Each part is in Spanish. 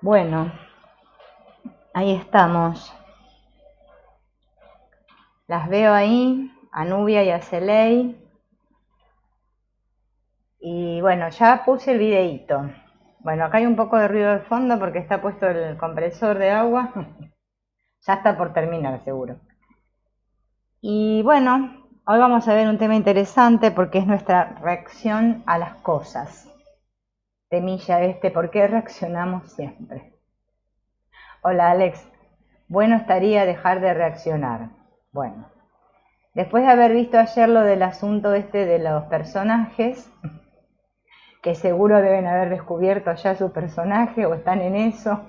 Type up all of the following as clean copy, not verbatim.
Bueno, ahí estamos. Las veo ahí, a Nubia y a Celey. Y bueno, ya puse el videíto. Bueno, acá hay un poco de ruido de fondo porque está puesto el compresor de agua. Ya está por terminar, seguro. Y bueno, hoy vamos a ver un tema interesante porque es nuestra reacción a las cosas. Temilla ¿por qué reaccionamos siempre? Hola Alex, bueno estaría dejar de reaccionar. Bueno, después de haber visto ayer lo del asunto de los personajes, que seguro deben haber descubierto ya su personaje o están en eso,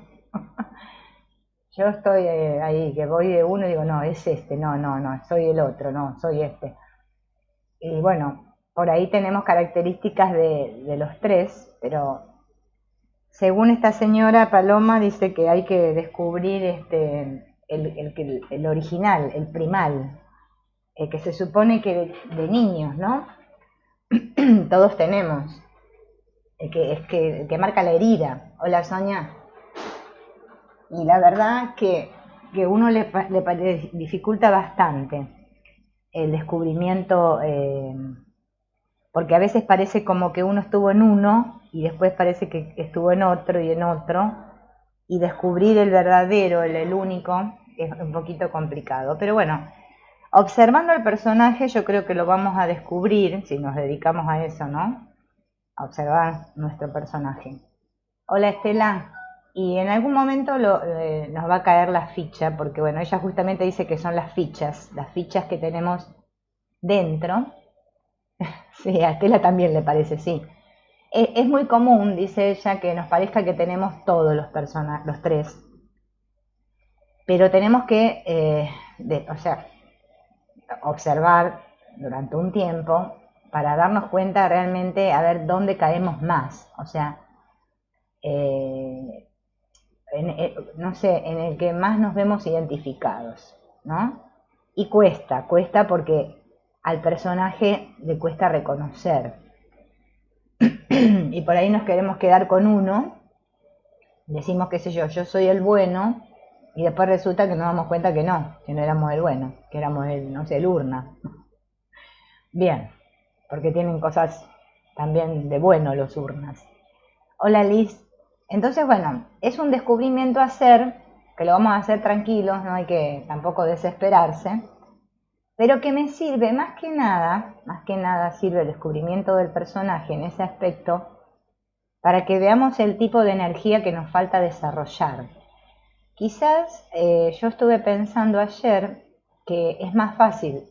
yo estoy ahí, que voy de uno y digo, no, es este, no, no, no, soy el otro, no, soy este. Y bueno, por ahí tenemos características de los tres, pero según esta señora Paloma dice que hay que descubrir el original, el primal, que se supone que de niños, ¿no? Todos tenemos, que marca la herida. Hola Sonia. Y la verdad que uno le dificulta bastante el descubrimiento, porque a veces parece como que uno estuvo en uno y después parece que estuvo en otro y en otro, y descubrir el verdadero, el único, es un poquito complicado. Pero bueno, observando el personaje yo creo que lo vamos a descubrir si nos dedicamos a eso, ¿no? A observar nuestro personaje. Hola Estela, y en algún momento nos va a caer la ficha, porque bueno, ella justamente dice que son las fichas que tenemos dentro. Sí, a Estela también le parece, sí. Es muy común, dice ella, que nos parezca que tenemos todos los tres, pero tenemos que, o sea, observar durante un tiempo para darnos cuenta realmente a ver dónde caemos más, o sea, eh, no sé, en el que más nos vemos identificados, ¿no? Y cuesta porque al personaje le cuesta reconocer. Y por ahí nos queremos quedar con uno, decimos, qué sé yo soy el bueno, y después resulta que nos damos cuenta que no éramos el bueno, que éramos el, no sé, el urna. Bien, porque tienen cosas también de bueno los urnas. Hola Liz. Entonces, bueno, es un descubrimiento a hacer, que lo vamos a hacer tranquilos, no hay que tampoco desesperarse, pero que me sirve más que nada sirve el descubrimiento del personaje en ese aspecto para que veamos el tipo de energía que nos falta desarrollar. Quizás yo estuve pensando ayer que es más fácil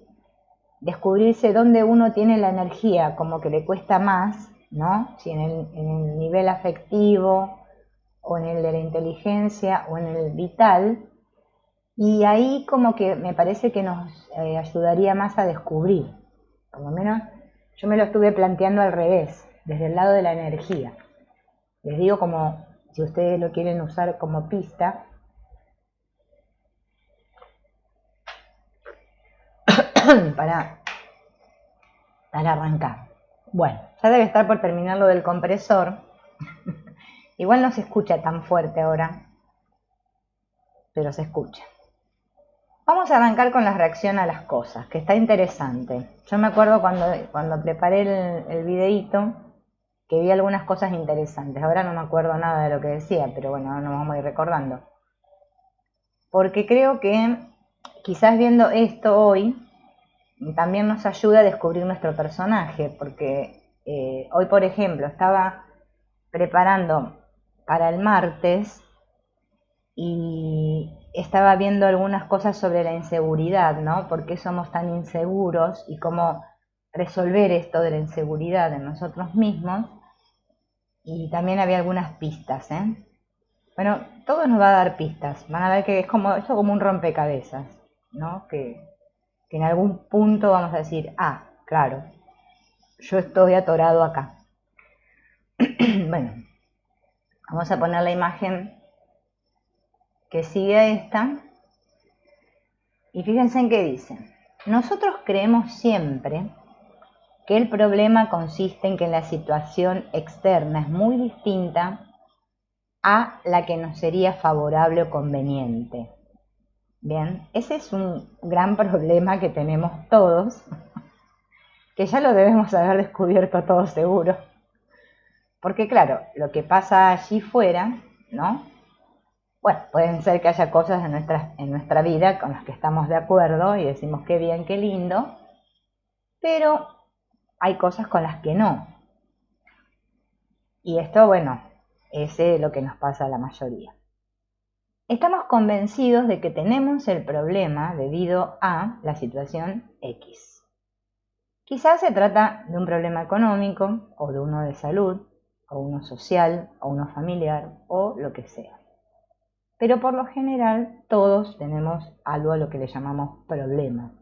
descubrirse dónde uno tiene la energía, como que le cuesta más, ¿no? Si en el nivel afectivo, o en el de la inteligencia, o en el vital, y ahí como que me parece que nos ayudaría más a descubrir. Por lo menos yo me lo estuve planteando al revés, desde el lado de la energía. Les digo como, si ustedes lo quieren usar como pista, para, para arrancar. Bueno, ya debe estar por terminar lo del compresor. Igual no se escucha tan fuerte ahora, pero se escucha. Vamos a arrancar con la reacción a las cosas, que está interesante. Yo me acuerdo cuando preparé el videíto, que vi algunas cosas interesantes. Ahora no me acuerdo nada de lo que decía, pero bueno, ahora nos vamos a ir recordando. Porque creo que quizás viendo esto hoy, también nos ayuda a descubrir nuestro personaje, porque hoy, por ejemplo, estaba preparando para el martes y estaba viendo algunas cosas sobre la inseguridad, ¿no? ¿Por qué somos tan inseguros y cómo resolver esto de la inseguridad en nosotros mismos? Y también había algunas pistas, ¿eh? Bueno, todo nos va a dar pistas. Van a ver que es como, esto como un rompecabezas, ¿no? Que en algún punto vamos a decir, ah, claro, yo estoy atorado acá. Bueno, vamos a poner la imagen que sigue a esta. Y fíjense en qué dice. Nosotros creemos siempre que el problema consiste en que la situación externa es muy distinta a la que nos sería favorable o conveniente. Bien, ese es un gran problema que tenemos todos, que ya lo debemos haber descubierto todos seguro. Porque claro, lo que pasa allí fuera, ¿no? Bueno, pueden ser que haya cosas en nuestra vida con las que estamos de acuerdo y decimos qué bien, qué lindo, pero hay cosas con las que no. Y esto, bueno, es lo que nos pasa a la mayoría. Estamos convencidos de que tenemos el problema debido a la situación X. Quizás se trata de un problema económico, o de uno de salud, o uno social, o uno familiar, o lo que sea. Pero por lo general todos tenemos algo a lo que le llamamos problema.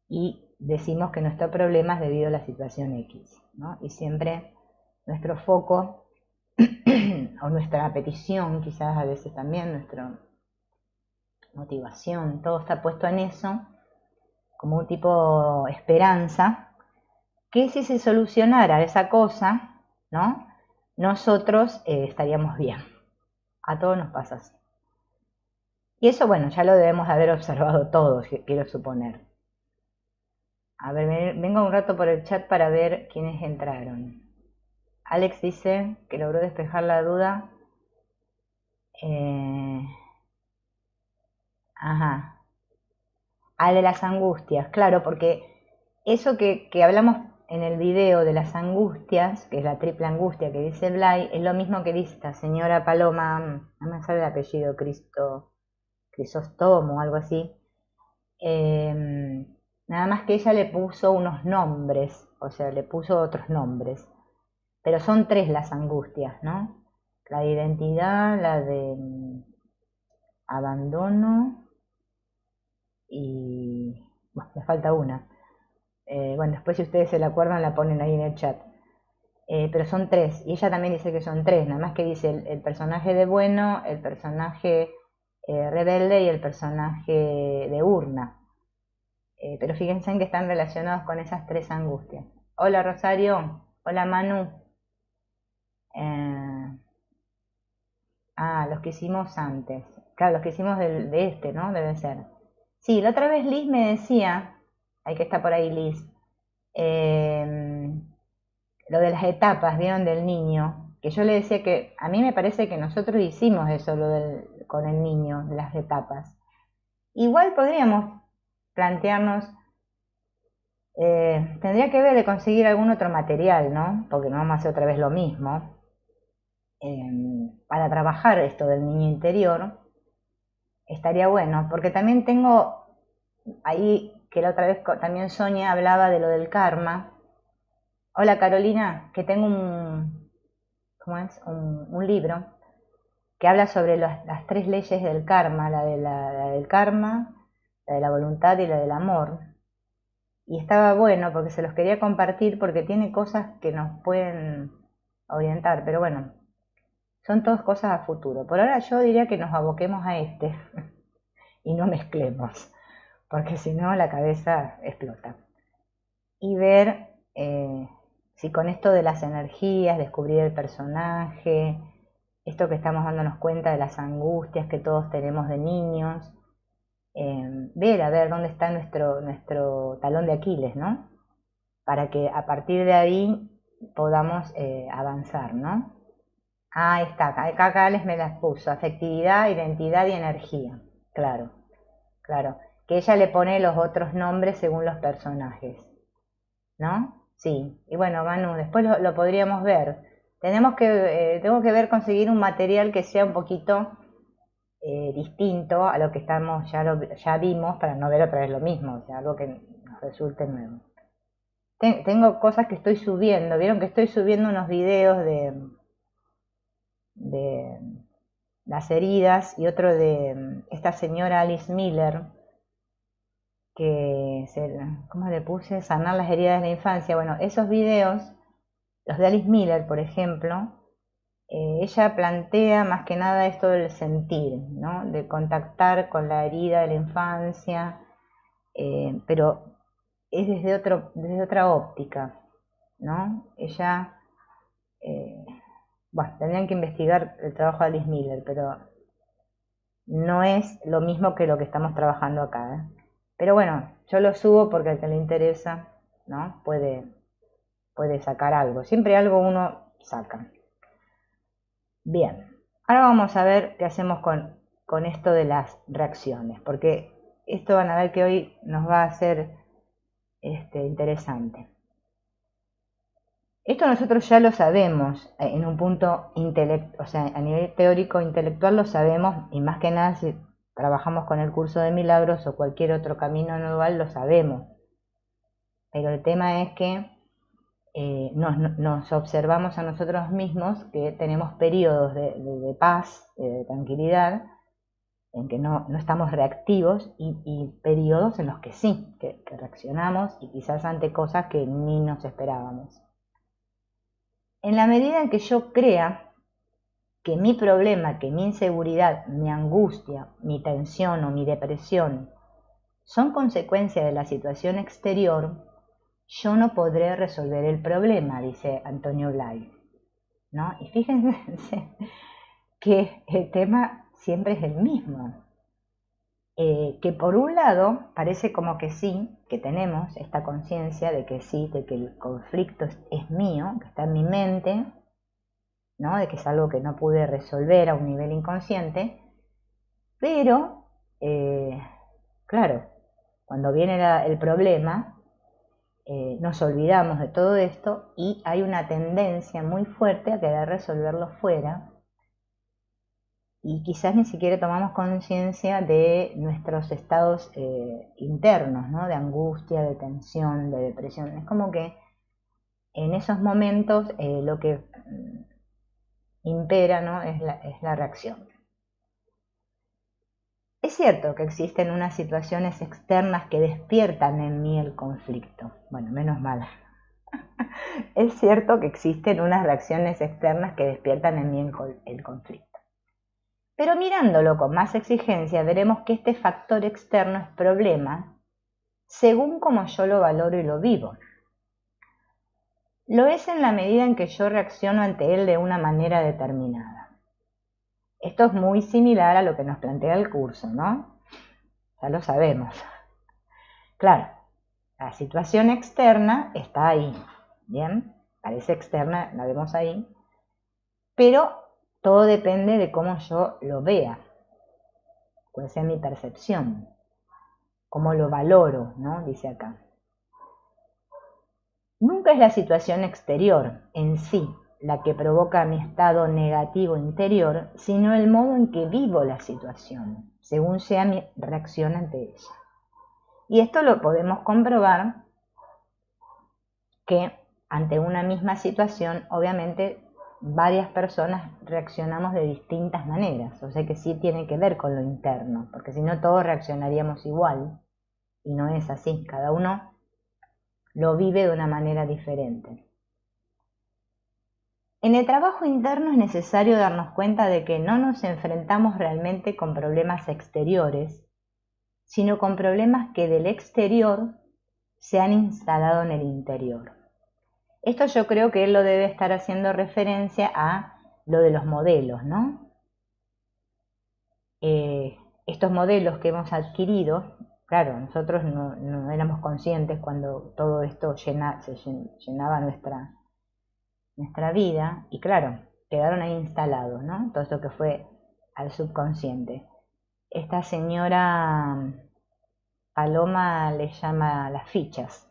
Y decimos que nuestro problema es debido a la situación X, ¿no? Y siempre nuestro foco o nuestra petición, quizás a veces también nuestra motivación, todo está puesto en eso, como un tipo esperanza, que si se solucionara esa cosa, ¿no? Nosotros estaríamos bien. A todos nos pasa así. Y eso, bueno, ya lo debemos haber observado todos, quiero suponer. A ver, vengo un rato por el chat para ver quiénes entraron. Alex dice que logró despejar la duda. Ajá. Ah, de las angustias, claro, porque eso que hablamos en el video de las angustias, que es la triple angustia que dice Blay, es lo mismo que dice esta señora Paloma, no me sale el apellido, Crisóstomo o algo así. Nada más que ella le puso unos nombres, o sea, le puso otros nombres. Pero son tres las angustias, ¿no? La de identidad, la de abandono y... bueno, me falta una. Bueno, después si ustedes se la acuerdan la ponen ahí en el chat. Pero son tres, y ella también dice que son tres, nada más que dice el personaje de bueno, el personaje rebelde y el personaje de urna. Pero fíjense en que están relacionados con esas tres angustias. Hola Rosario, hola Manu. Los que hicimos antes. Claro, los que hicimos de este, ¿no? Debe ser. Sí, la otra vez Liz me decía, hay que estar por ahí Liz, lo de las etapas, ¿vieron? Del niño, que yo le decía que a mí me parece que nosotros hicimos eso con el niño, de las etapas. Igual podríamos plantearnos, tendría que ver de conseguir algún otro material, ¿no? Porque no vamos a hacer otra vez lo mismo. Para trabajar esto del niño interior, estaría bueno, porque también tengo ahí, que la otra vez también Sonia hablaba de lo del karma. Hola Carolina, que tengo ¿cómo es? Un libro que habla sobre las tres leyes del karma, la del karma, la de la voluntad y la del amor. Y estaba bueno porque se los quería compartir porque tiene cosas que nos pueden orientar, pero bueno, son todas cosas a futuro. Por ahora yo diría que nos aboquemos a este y no mezclemos, porque si no la cabeza explota. Y ver si con esto de las energías, descubrir el personaje, esto que estamos dándonos cuenta de las angustias que todos tenemos de niños, ver a ver dónde está nuestro talón de Aquiles, ¿no? Para que a partir de ahí podamos avanzar, ¿no? Ahí está, acá les me las puso, afectividad, identidad y energía, claro, claro, que ella le pone los otros nombres según los personajes, ¿no? Sí, y bueno, Manu, después lo podríamos ver. Tengo que ver, conseguir un material que sea un poquito distinto a lo que ya vimos para no ver otra vez lo mismo, o sea, algo que nos resulte nuevo. Tengo cosas que estoy subiendo, vieron que estoy subiendo unos videos de las heridas y otro de esta señora Alice Miller, ¿cómo le puse? Sanar las heridas de la infancia. Bueno, esos videos, los de Alice Miller, por ejemplo, ella plantea más que nada esto del sentir, ¿no? De contactar con la herida de la infancia, pero es desde otra óptica, ¿no? Ella bueno, tendrían que investigar el trabajo de Alice Miller, pero no es lo mismo que lo que estamos trabajando acá, ¿eh? Pero bueno, yo lo subo porque al que le interesa, ¿no? Puede sacar algo. Siempre algo uno saca. Bien, ahora vamos a ver qué hacemos con esto de las reacciones, porque esto van a ver que hoy nos va a ser interesante. Esto nosotros ya lo sabemos en un punto intelectual, o sea, a nivel teórico intelectual lo sabemos, y más que nada si trabajamos con el curso de milagros o cualquier otro camino nodal lo sabemos. Pero el tema es que nos observamos a nosotros mismos que tenemos periodos de paz, de tranquilidad, en que no estamos reactivos, y periodos en los que sí, que reaccionamos y quizás ante cosas que ni nos esperábamos. En la medida en que yo crea que mi problema, que mi inseguridad, mi angustia, mi tensión o mi depresión son consecuencia de la situación exterior, yo no podré resolver el problema, dice Antonio Blay, ¿no? Y fíjense que el tema siempre es el mismo. Que por un lado parece como que sí, que tenemos esta conciencia de que sí, de que el conflicto es mío, que está en mi mente, ¿no? De que es algo que no pude resolver a un nivel inconsciente, pero, claro, cuando viene el problema, nos olvidamos de todo esto y hay una tendencia muy fuerte a querer resolverlo fuera, y quizás ni siquiera tomamos conciencia de nuestros estados internos, ¿no? De angustia, de tensión, de depresión. Es como que en esos momentos lo que impera, ¿no? es la reacción. Es cierto que existen unas situaciones externas que despiertan en mí el conflicto. Bueno, menos mal. Es cierto que existen unas reacciones externas que despiertan en mí el conflicto. Pero mirándolo con más exigencia, veremos que este factor externo es problema según como yo lo valoro y lo vivo. Lo es en la medida en que yo reacciono ante él de una manera determinada. Esto es muy similar a lo que nos plantea el curso, ¿no? Ya lo sabemos. Claro, la situación externa está ahí, ¿bien? Parece externa, la vemos ahí, pero todo depende de cómo yo lo vea, cuál sea mi percepción, cómo lo valoro, ¿no? Dice acá. Nunca es la situación exterior en sí la que provoca mi estado negativo interior, sino el modo en que vivo la situación, según sea mi reacción ante ella. Y esto lo podemos comprobar que ante una misma situación, obviamente, varias personas reaccionamos de distintas maneras, o sea que sí tiene que ver con lo interno, porque si no todos reaccionaríamos igual, y no es así, cada uno lo vive de una manera diferente. En el trabajo interno es necesario darnos cuenta de que no nos enfrentamos realmente con problemas exteriores, sino con problemas que del exterior se han instalado en el interior. Esto yo creo que él lo debe estar haciendo referencia a lo de los modelos, ¿no? Estos modelos que hemos adquirido, claro, nosotros no éramos conscientes cuando todo esto llenaba nuestra vida, y claro, quedaron ahí instalados, ¿no? Todo esto que fue al subconsciente. Esta señora Paloma le llama las fichas.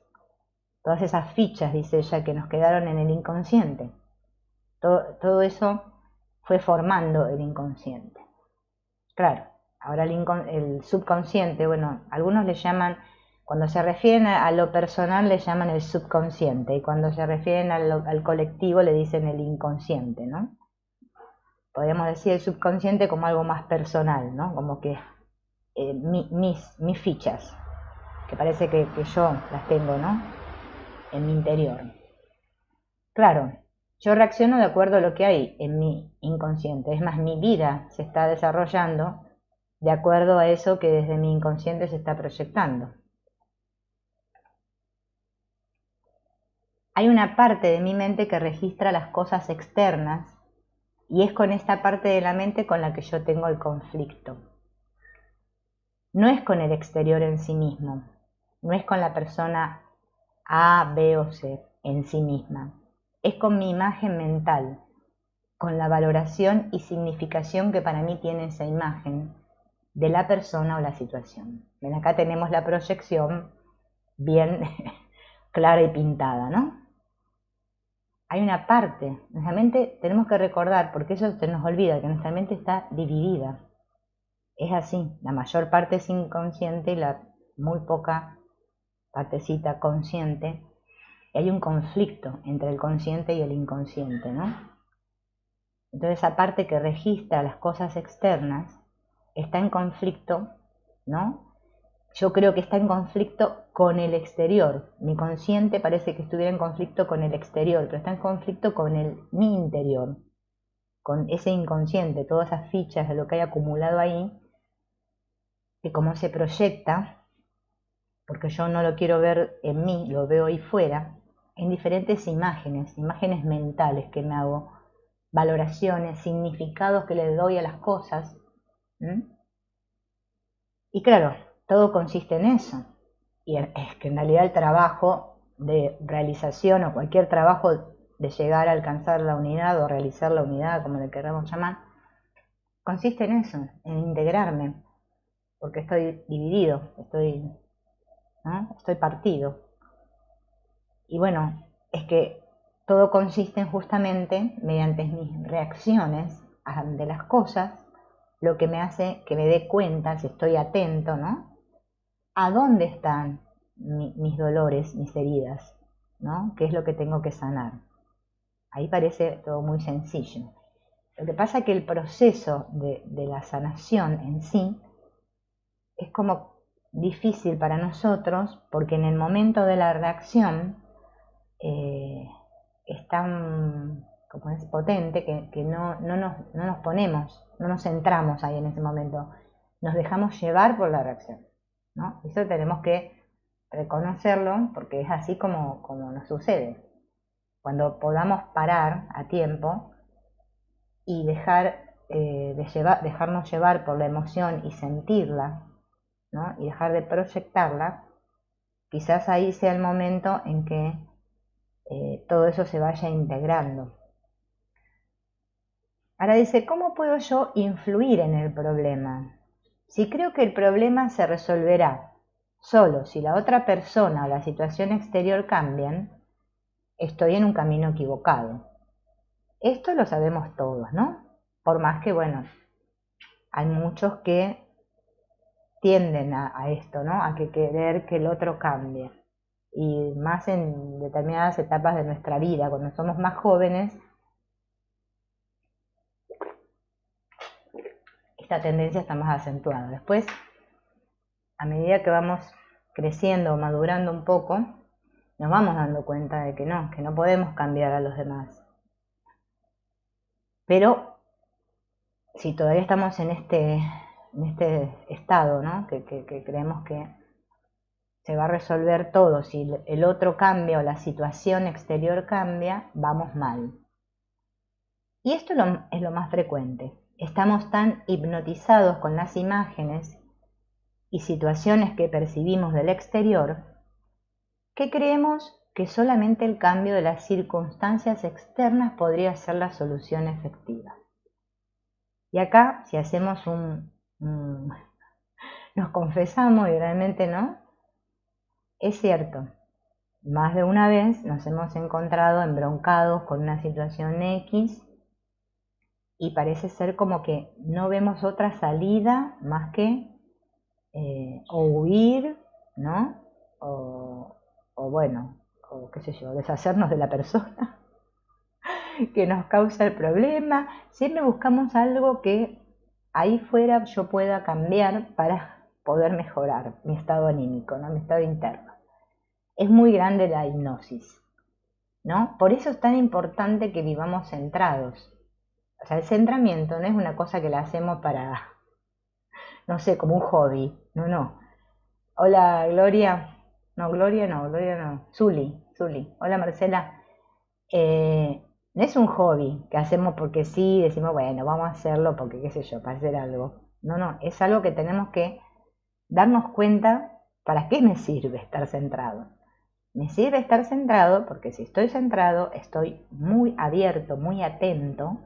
Todas esas fichas, dice ella, que nos quedaron en el inconsciente. Todo eso fue formando el inconsciente. Claro, ahora el subconsciente, bueno, algunos le llaman, cuando se refieren a lo personal le llaman el subconsciente, y cuando se refieren al colectivo le dicen el inconsciente, ¿no? Podríamos decir el subconsciente como algo más personal, ¿no? Como que mis fichas, que parece que yo las tengo, ¿no? En mi interior. Claro, yo reacciono de acuerdo a lo que hay en mi inconsciente. Es más, mi vida se está desarrollando de acuerdo a eso que desde mi inconsciente se está proyectando. Hay una parte de mi mente que registra las cosas externas Y es con esta parte de la mente con la que yo tengo el conflicto. No es con el exterior en sí mismo, no es con la persona A, B o C en sí misma, es con mi imagen mental, con la valoración y significación que para mí tiene esa imagen de la persona o la situación. Ven, acá tenemos la proyección bien clara y pintada, ¿no? Hay una parte, nuestra mente tenemos que recordar, porque eso se nos olvida, que nuestra mente está dividida. Es así, la mayor parte es inconsciente y la muy poca partecita consciente. Y hay un conflicto entre el consciente y el inconsciente, ¿no? Entonces esa parte que registra las cosas externas está en conflicto, ¿no? Yo creo que está en conflicto con el exterior. Mi consciente parece que estuviera en conflicto con el exterior, pero está en conflicto con mi interior, con ese inconsciente, todas esas fichas de lo que hay acumulado ahí, que como se proyecta, porque yo no lo quiero ver en mí, lo veo ahí fuera, en diferentes imágenes, imágenes mentales que me hago, valoraciones, significados que le doy a las cosas. Y claro, todo consiste en eso. Y es que en realidad el trabajo de realización o cualquier trabajo de llegar a alcanzar la unidad o realizar la unidad, como le queramos llamar, consiste en eso, en integrarme, porque estoy dividido, estoy partido. Y bueno, es que todo consiste en justamente, mediante mis reacciones ante las cosas, lo que me hace que me dé cuenta, si estoy atento, ¿no? ¿A dónde están mis dolores, mis heridas? ¿No? ¿Qué es lo que tengo que sanar? Ahí parece todo muy sencillo. Lo que pasa es que el proceso de la sanación en sí es como difícil para nosotros porque en el momento de la reacción es tan como es potente que no nos ponemos, no nos centramos ahí en ese momento, nos dejamos llevar por la reacción, ¿no? Eso tenemos que reconocerlo porque es así como nos sucede. Cuando podamos parar a tiempo y dejarnos llevar por la emoción y sentirla, ¿no? Y dejar de proyectarla, quizás ahí sea el momento en que todo eso se vaya integrando. Ahora dice, ¿cómo puedo yo influir en el problema? Si creo que el problema se resolverá solo si la otra persona o la situación exterior cambian, estoy en un camino equivocado. Esto lo sabemos todos, ¿no? Por más que, bueno, hay muchos que tienden a esto, ¿no? A que querer que el otro cambie. Y más en determinadas etapas de nuestra vida, cuando somos más jóvenes, esta tendencia está más acentuada. Después, a medida que vamos creciendo o madurando un poco, nos vamos dando cuenta de que no podemos cambiar a los demás. Pero si todavía estamos en este estado, ¿no? Que creemos que se va a resolver todo, si el otro cambia o la situación exterior cambia, vamos mal. Y esto es lo más frecuente. Estamos tan hipnotizados con las imágenes y situaciones que percibimos del exterior que creemos que solamente el cambio de las circunstancias externas podría ser la solución efectiva. Y acá, si hacemos nos confesamos y realmente no, es cierto, más de una vez nos hemos encontrado embroncados con una situación X y parece ser como que no vemos otra salida más que o huir, ¿no? O bueno, o qué sé yo, deshacernos de la persona que nos causa el problema. Siempre buscamos algo que ahí fuera yo pueda cambiar para poder mejorar mi estado anímico, ¿no? Mi estado interno. Es muy grande la hipnosis, ¿no? Por eso es tan importante que vivamos centrados. O sea, el centramiento no es una cosa que la hacemos para, no sé, como un hobby. No. Hola, Gloria. No, Gloria no. Zuli. Hola, Marcela. No es un hobby que hacemos porque sí, decimos, bueno, vamos a hacerlo porque qué sé yo, para hacer algo. No, no, es algo que tenemos que darnos cuenta para qué me sirve estar centrado. Me sirve estar centrado porque si estoy centrado estoy muy abierto, muy atento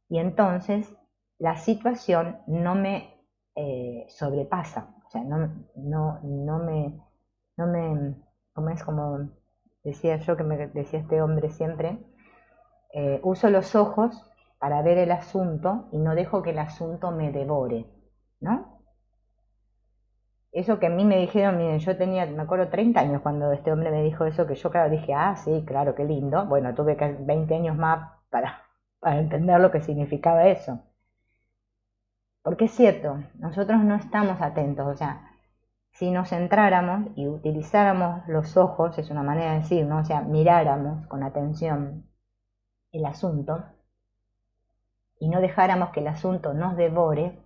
y entonces la situación no me sobrepasa. O sea, como es como decía yo, que me decía este hombre siempre, uso los ojos para ver el asunto y no dejo que el asunto me devore, ¿no? Eso que a mí me dijeron, miren, yo tenía, me acuerdo, 30 años cuando este hombre me dijo eso, que yo claro dije, ah, sí, claro, qué lindo. Bueno, tuve 20 años más para entender lo que significaba eso. Porque es cierto, nosotros no estamos atentos, o sea, si nos centráramos y utilizáramos los ojos, es una manera de decir, ¿no? O sea, miráramos con atención el asunto y no dejáramos que el asunto nos devore,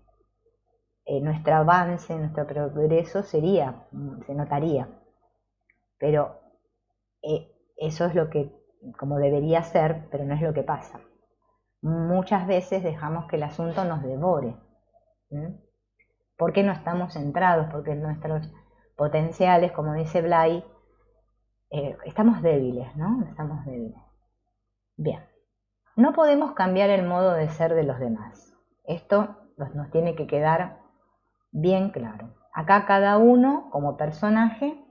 nuestro avance, nuestro progreso se notaría. Pero eso es lo que, como debería ser, pero no es lo que pasa. Muchas veces dejamos que el asunto nos devore. ¿Mm? Porque no estamos centrados, porque nuestros potenciales, como dice Blay, estamos débiles, ¿no? Estamos débiles. Bien, no podemos cambiar el modo de ser de los demás. Esto nos tiene que quedar bien claro. Acá cada uno, como personaje,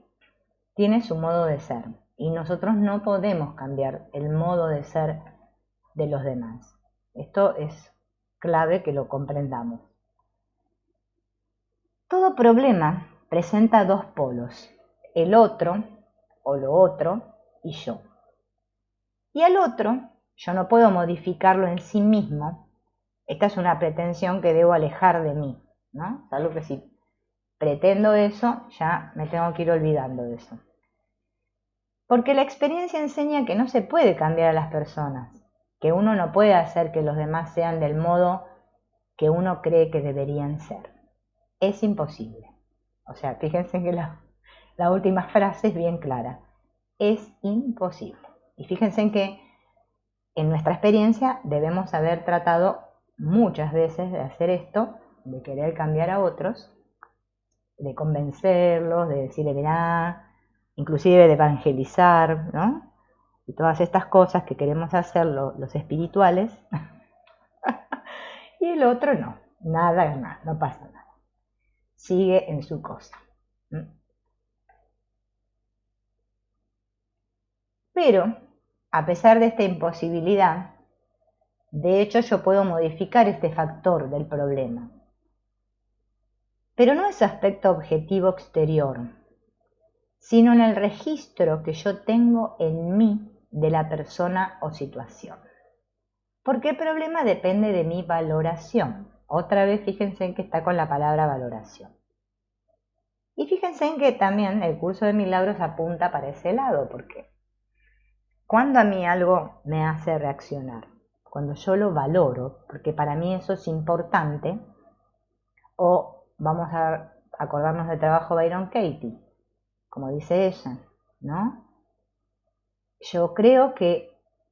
tiene su modo de ser y nosotros no podemos cambiar el modo de ser de los demás. Esto es clave que lo comprendamos. Todo problema presenta dos polos, el otro o lo otro y yo. Y al otro yo no puedo modificarlo en sí mismo. Esta es una pretensión que debo alejar de mí, ¿no? Es algo que si pretendo eso, ya me tengo que ir olvidando de eso. Porque la experiencia enseña que no se puede cambiar a las personas, que uno no puede hacer que los demás sean del modo que uno cree que deberían ser. Es imposible. O sea, fíjense que la última frase es bien clara. Es imposible. Y fíjense en que en nuestra experiencia debemos haber tratado muchas veces de hacer esto, de querer cambiar a otros, de convencerlos, de decirle, mirá, inclusive de evangelizar, ¿no? Y todas estas cosas que queremos hacer los espirituales, y el otro no, nada, no pasa nada. Sigue en su cosa. Pero, a pesar de esta imposibilidad, de hecho yo puedo modificar este factor del problema. Pero no es aspecto objetivo exterior, sino en el registro que yo tengo en mí de la persona o situación. Porque el problema depende de mi valoración. Otra vez fíjense en que está con la palabra valoración. Y fíjense en que también el curso de milagros apunta para ese lado, porque cuando a mí algo me hace reaccionar, cuando yo lo valoro, porque para mí eso es importante, o vamos a acordarnos del trabajo de Byron Katie, como dice ella, ¿no? Yo creo que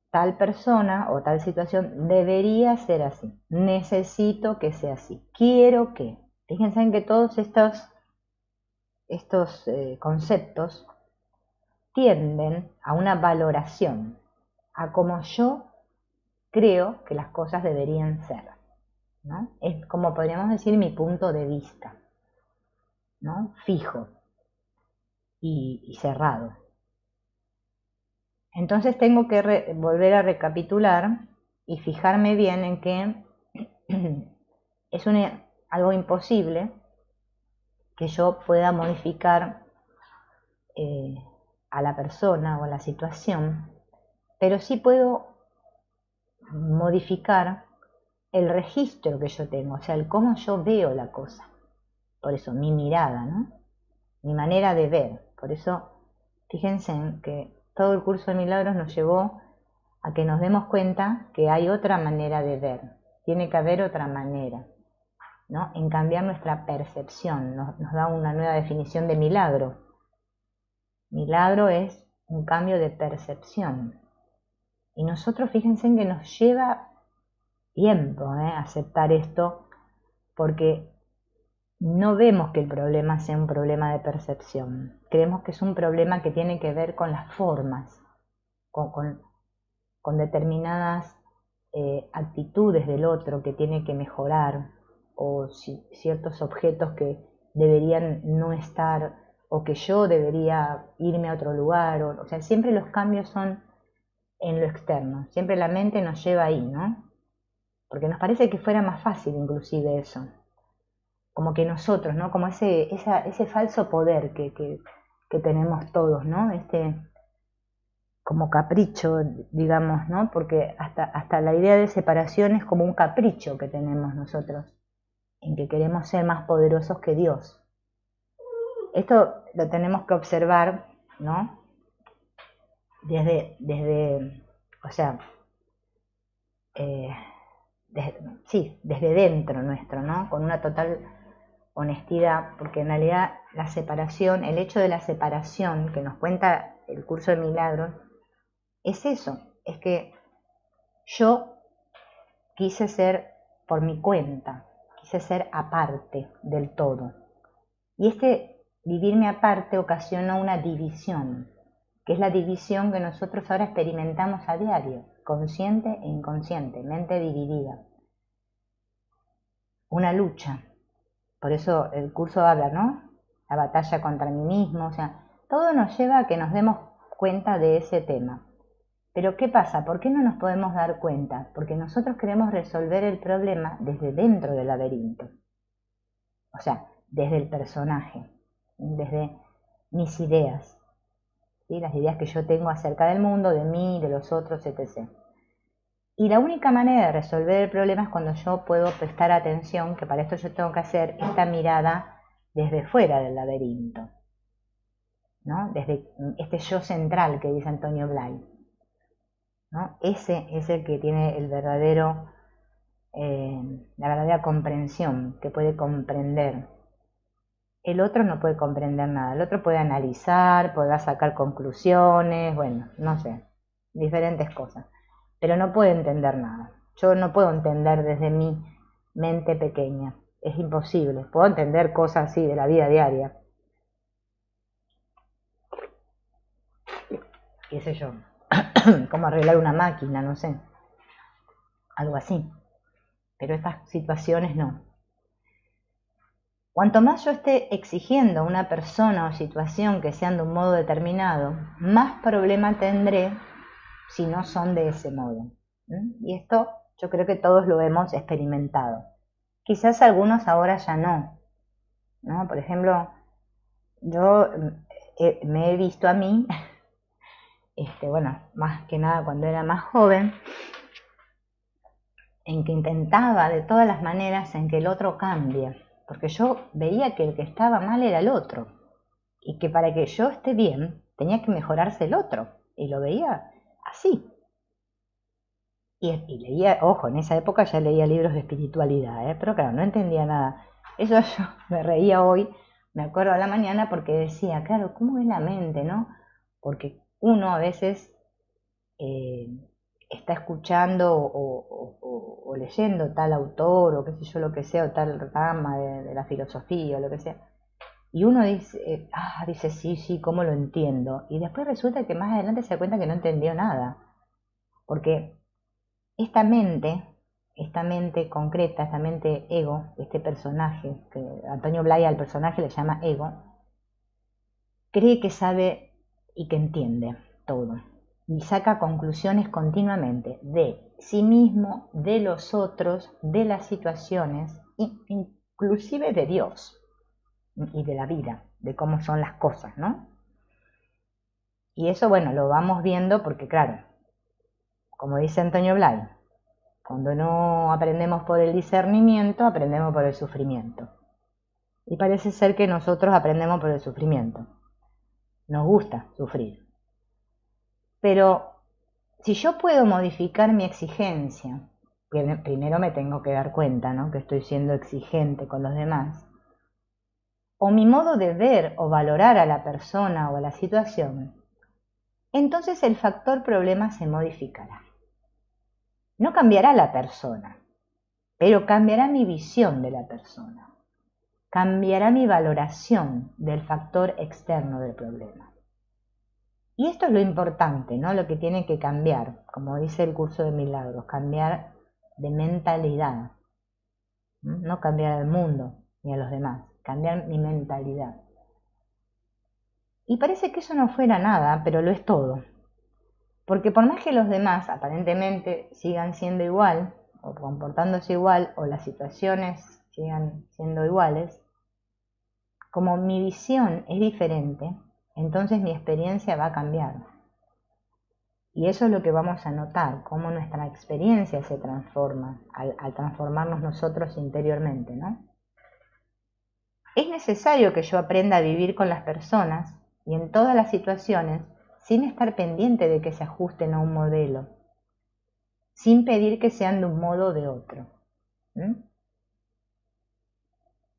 tal persona o tal situación debería ser así, necesito que sea así, quiero que. Fíjense en que todos estos conceptos tienden a una valoración, a cómo yo creo que las cosas deberían ser, ¿no? Es como podríamos decir mi punto de vista, ¿no? Fijo y cerrado. Entonces tengo que volver a recapitular y fijarme bien en que es algo imposible que yo pueda modificar a la persona o a la situación, pero sí puedo modificar el registro que yo tengo, o sea, el cómo yo veo la cosa. Por eso, mi mirada, ¿no? Mi manera de ver. Por eso, fíjense en que todo el curso de milagros nos llevó a que nos demos cuenta que hay otra manera de ver. Tiene que haber otra manera, ¿no? En cambiar nuestra percepción. Nos da una nueva definición de milagro. Milagro es un cambio de percepción. Y nosotros, fíjense en que nos lleva tiempo aceptar esto, porque no vemos que el problema sea un problema de percepción. Creemos que es un problema que tiene que ver con las formas, con determinadas actitudes del otro que tiene que mejorar, o ciertos objetos que deberían no estar, o que yo debería irme a otro lugar. O sea, siempre los cambios son en lo externo, siempre la mente nos lleva ahí, ¿no? Porque nos parece que fuera más fácil inclusive eso. Como que nosotros, ¿no? Como ese falso poder que tenemos todos, ¿no? Como capricho, digamos, ¿no? Porque hasta la idea de separación es como un capricho que tenemos nosotros, en que queremos ser más poderosos que Dios. Esto lo tenemos que observar, ¿no? O sea, desde dentro nuestro, ¿no? Con una total honestidad, porque en realidad la separación, el hecho de la separación que nos cuenta el curso de milagros, es eso, es que yo quise ser por mi cuenta, quise ser aparte del todo. Y vivirme aparte ocasionó una división, que es la división que nosotros ahora experimentamos a diario, consciente e inconsciente, mente dividida. Una lucha. Por eso el curso habla, ¿no? La batalla contra mí mismo, o sea, todo nos lleva a que nos demos cuenta de ese tema. Pero ¿qué pasa? ¿Por qué no nos podemos dar cuenta? Porque nosotros queremos resolver el problema desde dentro del laberinto. O sea, desde el personaje, desde mis ideas, ¿sí? Las ideas que yo tengo acerca del mundo, de mí, de los otros, etc. Y la única manera de resolver el problema es cuando yo puedo prestar atención, que para esto yo tengo que hacer esta mirada desde fuera del laberinto, ¿no? Desde este yo central que dice Antonio Blay, ¿no? Ese es el que tiene la verdadera comprensión, que puede comprender. El otro no puede comprender nada, el otro puede analizar, podrá sacar conclusiones, bueno, no sé, diferentes cosas, pero no puede entender nada. Yo no puedo entender desde mi mente pequeña, es imposible. Puedo entender cosas así de la vida diaria, qué sé yo, cómo arreglar una máquina, no sé, algo así, pero estas situaciones no. Cuanto más yo esté exigiendo a una persona o situación que sean de un modo determinado, más problema tendré si no son de ese modo. Y esto yo creo que todos lo hemos experimentado. Quizás algunos ahora ya no. Por ejemplo, yo me he visto a mí, bueno, más que nada cuando era más joven, en que intentaba de todas las maneras en que el otro cambie, porque yo veía que el que estaba mal era el otro, y que para que yo esté bien tenía que mejorarse el otro, y lo veía así. Y leía, ojo, en esa época ya leía libros de espiritualidad, pero claro, no entendía nada. Eso yo me reía hoy, me acuerdo a la mañana, porque decía, claro, ¿cómo es la mente, no? Porque uno a veces está escuchando o leyendo tal autor, o qué sé yo, lo que sea, o tal rama de la filosofía, o lo que sea, y uno dice, sí, ¿cómo lo entiendo? Y después resulta que más adelante se da cuenta que no entendió nada, porque esta mente concreta, esta mente ego, este personaje, que Antonio Blay al personaje le llama ego, cree que sabe y que entiende todo, y saca conclusiones continuamente de sí mismo, de los otros, de las situaciones, inclusive de Dios y de la vida, de cómo son las cosas, ¿no? Y eso, bueno, lo vamos viendo porque, claro, como dice Antonio Blay, cuando no aprendemos por el discernimiento, aprendemos por el sufrimiento. Y parece ser que nosotros aprendemos por el sufrimiento. Nos gusta sufrir. Pero si yo puedo modificar mi exigencia, primero me tengo que dar cuenta, ¿no?, que estoy siendo exigente con los demás, o mi modo de ver o valorar a la persona o a la situación, entonces el factor problema se modificará. No cambiará la persona, pero cambiará mi visión de la persona. Cambiará mi valoración del factor externo del problema. Y esto es lo importante, ¿no? Lo que tiene que cambiar, como dice el curso de milagros, cambiar de mentalidad. No cambiar al mundo ni a los demás, cambiar mi mentalidad. Y parece que eso no fuera nada, pero lo es todo. Porque por más que los demás aparentemente sigan siendo igual, o comportándose igual, o las situaciones sigan siendo iguales, como mi visión es diferente, entonces mi experiencia va a cambiar. Y eso es lo que vamos a notar, cómo nuestra experiencia se transforma al transformarnos nosotros interiormente, ¿no? Es necesario que yo aprenda a vivir con las personas y en todas las situaciones sin estar pendiente de que se ajusten a un modelo, sin pedir que sean de un modo o de otro.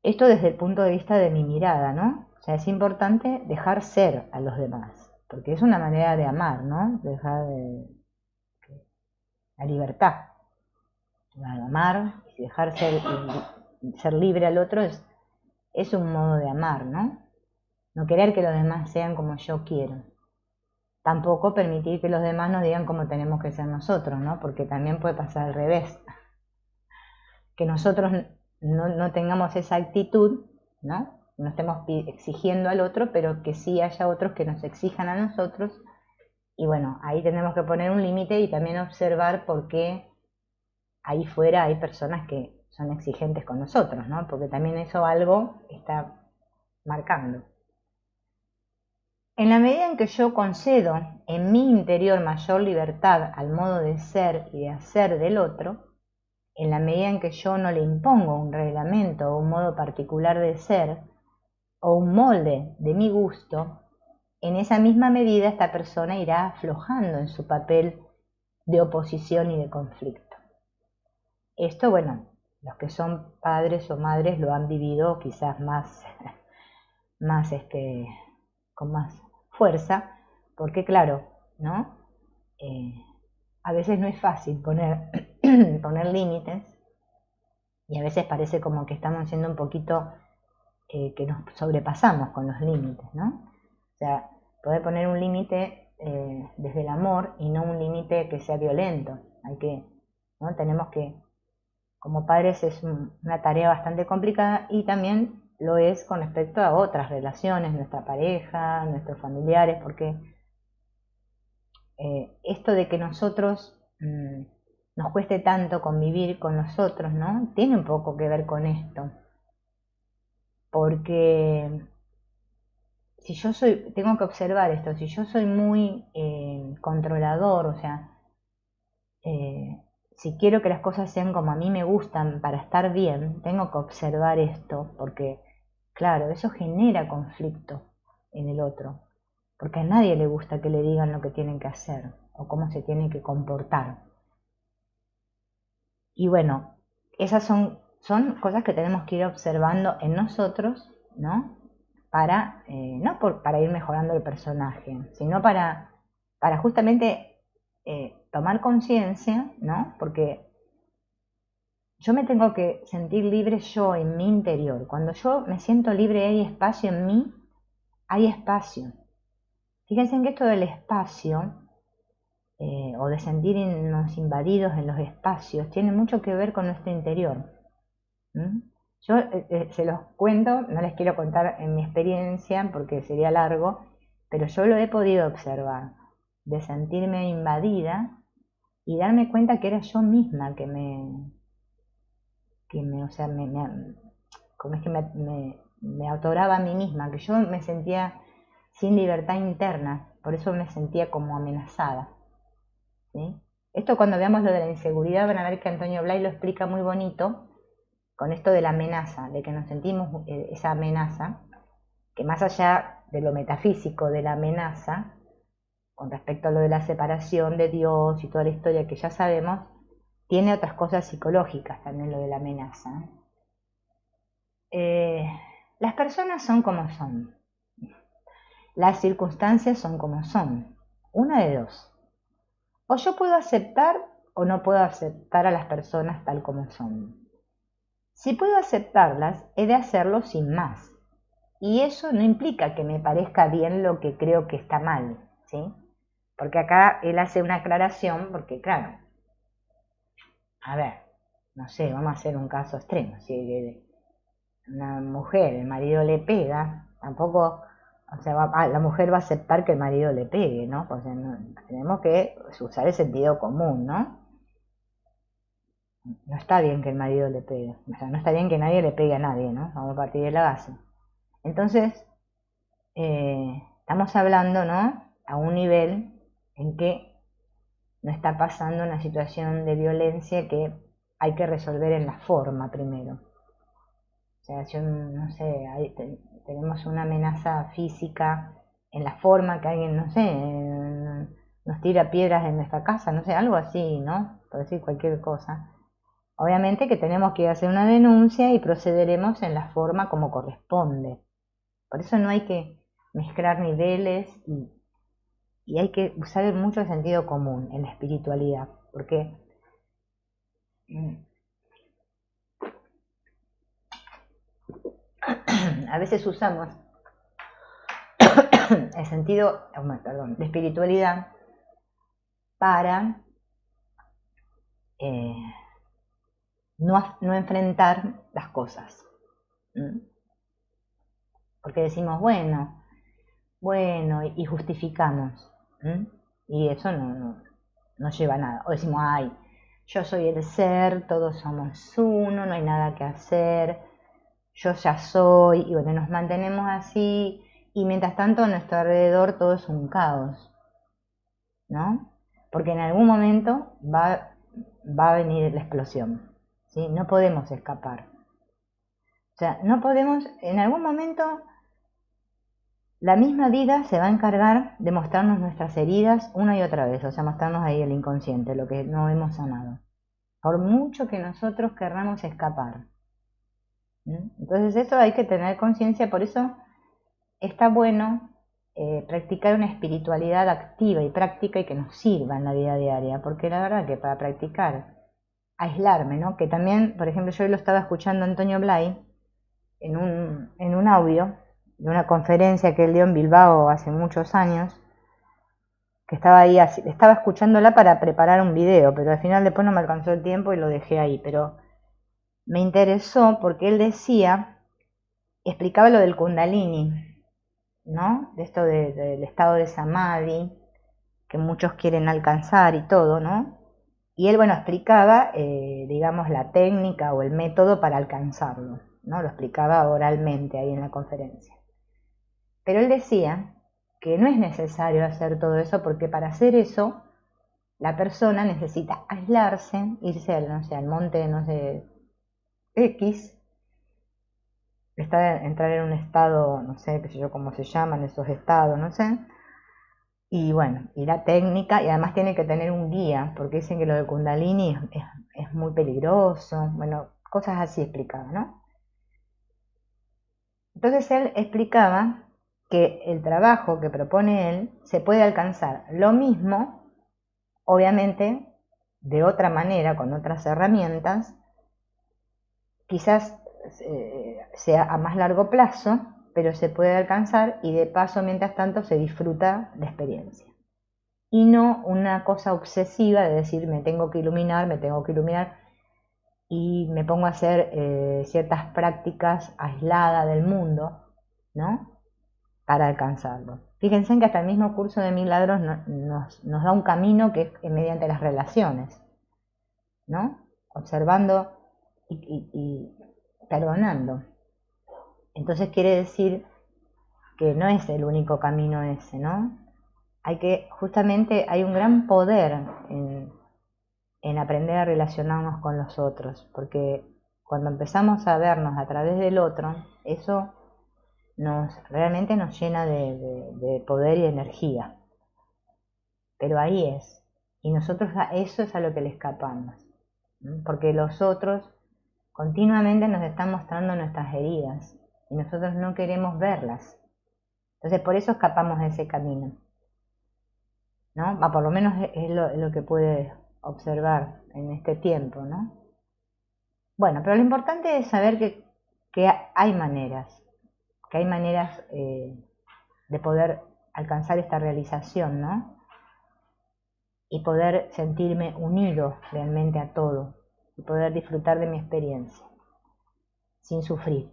Esto desde el punto de vista de mi mirada, ¿no? O sea, es importante dejar ser a los demás, porque es una manera de amar, ¿no? Dejar la libertad. Amar y dejar ser libre al otro es un modo de amar, ¿no? No querer que los demás sean como yo quiero. Tampoco permitir que los demás nos digan cómo tenemos que ser nosotros, ¿no? Porque también puede pasar al revés. Que nosotros no tengamos esa actitud, ¿no? No estemos exigiendo al otro, pero que sí haya otros que nos exijan a nosotros. Y bueno, ahí tenemos que poner un límite y también observar por qué ahí fuera hay personas que son exigentes con nosotros, ¿no? Porque también eso algo está marcando. En la medida en que yo concedo en mi interior mayor libertad al modo de ser y de hacer del otro, en la medida en que yo no le impongo un reglamento o un modo particular de ser o un molde de mi gusto, en esa misma medida esta persona irá aflojando en su papel de oposición y de conflicto. Esto, bueno, los que son padres o madres lo han vivido quizás con más fuerza, porque claro, ¿no? A veces no es fácil poner límites y a veces parece como que estamos siendo un poquito que nos sobrepasamos con los límites, ¿no? O sea, poder poner un límite desde el amor y no un límite que sea violento. ¿no? Tenemos que, como padres es una tarea bastante complicada y también lo es con respecto a otras relaciones, nuestra pareja, nuestros familiares, porque esto de que nosotros nos cueste tanto convivir con nosotros, ¿no? Tiene un poco que ver con esto. Porque si yo tengo que observar esto, si yo soy muy controlador, o sea, si quiero que las cosas sean como a mí me gustan para estar bien, tengo que observar esto, porque, claro, eso genera conflicto en el otro, porque a nadie le gusta que le digan lo que tienen que hacer o cómo se tiene que comportar. Y bueno, esas son cosas que tenemos que ir observando en nosotros, ¿no? Para ir mejorando el personaje, sino para justamente tomar conciencia, ¿no? Porque yo me tengo que sentir libre yo en mi interior. Cuando yo me siento libre y hay espacio en mí, hay espacio. Fíjense en que esto del espacio o de sentirnos invadidos en los espacios tiene mucho que ver con nuestro interior. Yo se los cuento, no les quiero contar en mi experiencia porque sería largo, pero yo lo he podido observar, de sentirme invadida y darme cuenta que era yo misma como es que me atoraba a mí misma, que yo me sentía sin libertad interna, por eso me sentía como amenazada. ¿Sí? Esto cuando veamos lo de la inseguridad van a ver que Antonio Blay lo explica muy bonito con esto de la amenaza, de que nos sentimos esa amenaza, que más allá de lo metafísico de la amenaza, con respecto a lo de la separación de Dios y toda la historia que ya sabemos, tiene otras cosas psicológicas también lo de la amenaza. Las personas son como son, las circunstancias son como son, una de dos. O yo puedo aceptar o no puedo aceptar a las personas tal como son. Si puedo aceptarlas, he de hacerlo sin más. Y eso no implica que me parezca bien lo que creo que está mal, ¿sí? Porque acá él hace una aclaración, porque claro, a ver, no sé, vamos a hacer un caso extremo. Si una mujer, el marido le pega, tampoco, o sea, la mujer va a aceptar que el marido le pegue, ¿no? Pues tenemos que usar el sentido común, ¿no? No está bien que el marido le pegue, o sea, no está bien que nadie le pegue a nadie, ¿no? Vamos a partir de la base. Entonces, estamos hablando, ¿no? A un nivel en que no está pasando una situación de violencia que hay que resolver en la forma primero. O sea, si no sé, tenemos una amenaza física en la forma que alguien, no sé, nos tira piedras en nuestra casa, no sé, algo así, ¿no? Por decir cualquier cosa. Obviamente que tenemos que hacer una denuncia y procederemos en la forma como corresponde. Por eso no hay que mezclar niveles y hay que usar mucho el sentido común en la espiritualidad, porque a veces usamos el sentido, de espiritualidad para no enfrentar las cosas. Porque decimos, bueno, y justificamos. Y eso no lleva a nada. O decimos, ay, yo soy el ser, todos somos uno, no hay nada que hacer, yo ya soy, y bueno, nos mantenemos así, y mientras tanto a nuestro alrededor todo es un caos, ¿no? Porque en algún momento va a venir la explosión, ¿sí? No podemos escapar. O sea, no podemos, en algún momento la misma vida se va a encargar de mostrarnos nuestras heridas una y otra vez, o sea, mostrarnos ahí el inconsciente, lo que no hemos sanado, por mucho que nosotros querramos escapar. Entonces eso hay que tener conciencia, por eso está bueno practicar una espiritualidad activa y práctica y que nos sirva en la vida diaria, porque la verdad que para practicar, aislarme, ¿no? Que también, por ejemplo, yo lo estaba escuchando a Antonio Blay en un audio de una conferencia que él dio en Bilbao hace muchos años, que estaba ahí, estaba escuchándola para preparar un video, pero al final después no me alcanzó el tiempo y lo dejé ahí, pero me interesó porque él explicaba lo del Kundalini, ¿no? De esto del estado de Samadhi, que muchos quieren alcanzar y todo, ¿no? Y él, bueno, explicaba, digamos, la técnica o el método para alcanzarlo, ¿no? Lo explicaba oralmente ahí en la conferencia. Pero él decía que no es necesario hacer todo eso porque para hacer eso la persona necesita aislarse, irse al, no sé, al monte, no sé, X, entrar en un estado, no sé, qué sé yo, cómo se llaman esos estados, no sé. Y bueno, y la técnica, y además tiene que tener un guía, porque dicen que lo de Kundalini es muy peligroso, bueno, cosas así explicaba, ¿no? Entonces él explicaba que el trabajo que propone él se puede alcanzar lo mismo, obviamente, de otra manera, con otras herramientas, quizás sea a más largo plazo, pero se puede alcanzar y de paso, mientras tanto, se disfruta la experiencia. Y no una cosa obsesiva de decir me tengo que iluminar y me pongo a hacer ciertas prácticas aisladas del mundo, ¿no? Para alcanzarlo. Fíjense que hasta el mismo curso de milagros nos da un camino que es mediante las relaciones, ¿no? Observando y perdonando. Entonces quiere decir que no es el único camino ese, ¿no? Justamente hay un gran poder en aprender a relacionarnos con los otros, porque cuando empezamos a vernos a través del otro, eso realmente nos llena de poder y de energía. Pero ahí es, y nosotros eso es a lo que le escapamos, porque los otros continuamente nos están mostrando nuestras heridas y nosotros no queremos verlas. Entonces por eso escapamos de ese camino. ¿no? Por lo menos es lo que puede observar en este tiempo, ¿no? Bueno, pero lo importante es saber que hay maneras, que hay maneras de poder alcanzar esta realización, ¿no? Y poder sentirme unido realmente a todo y poder disfrutar de mi experiencia sin sufrir.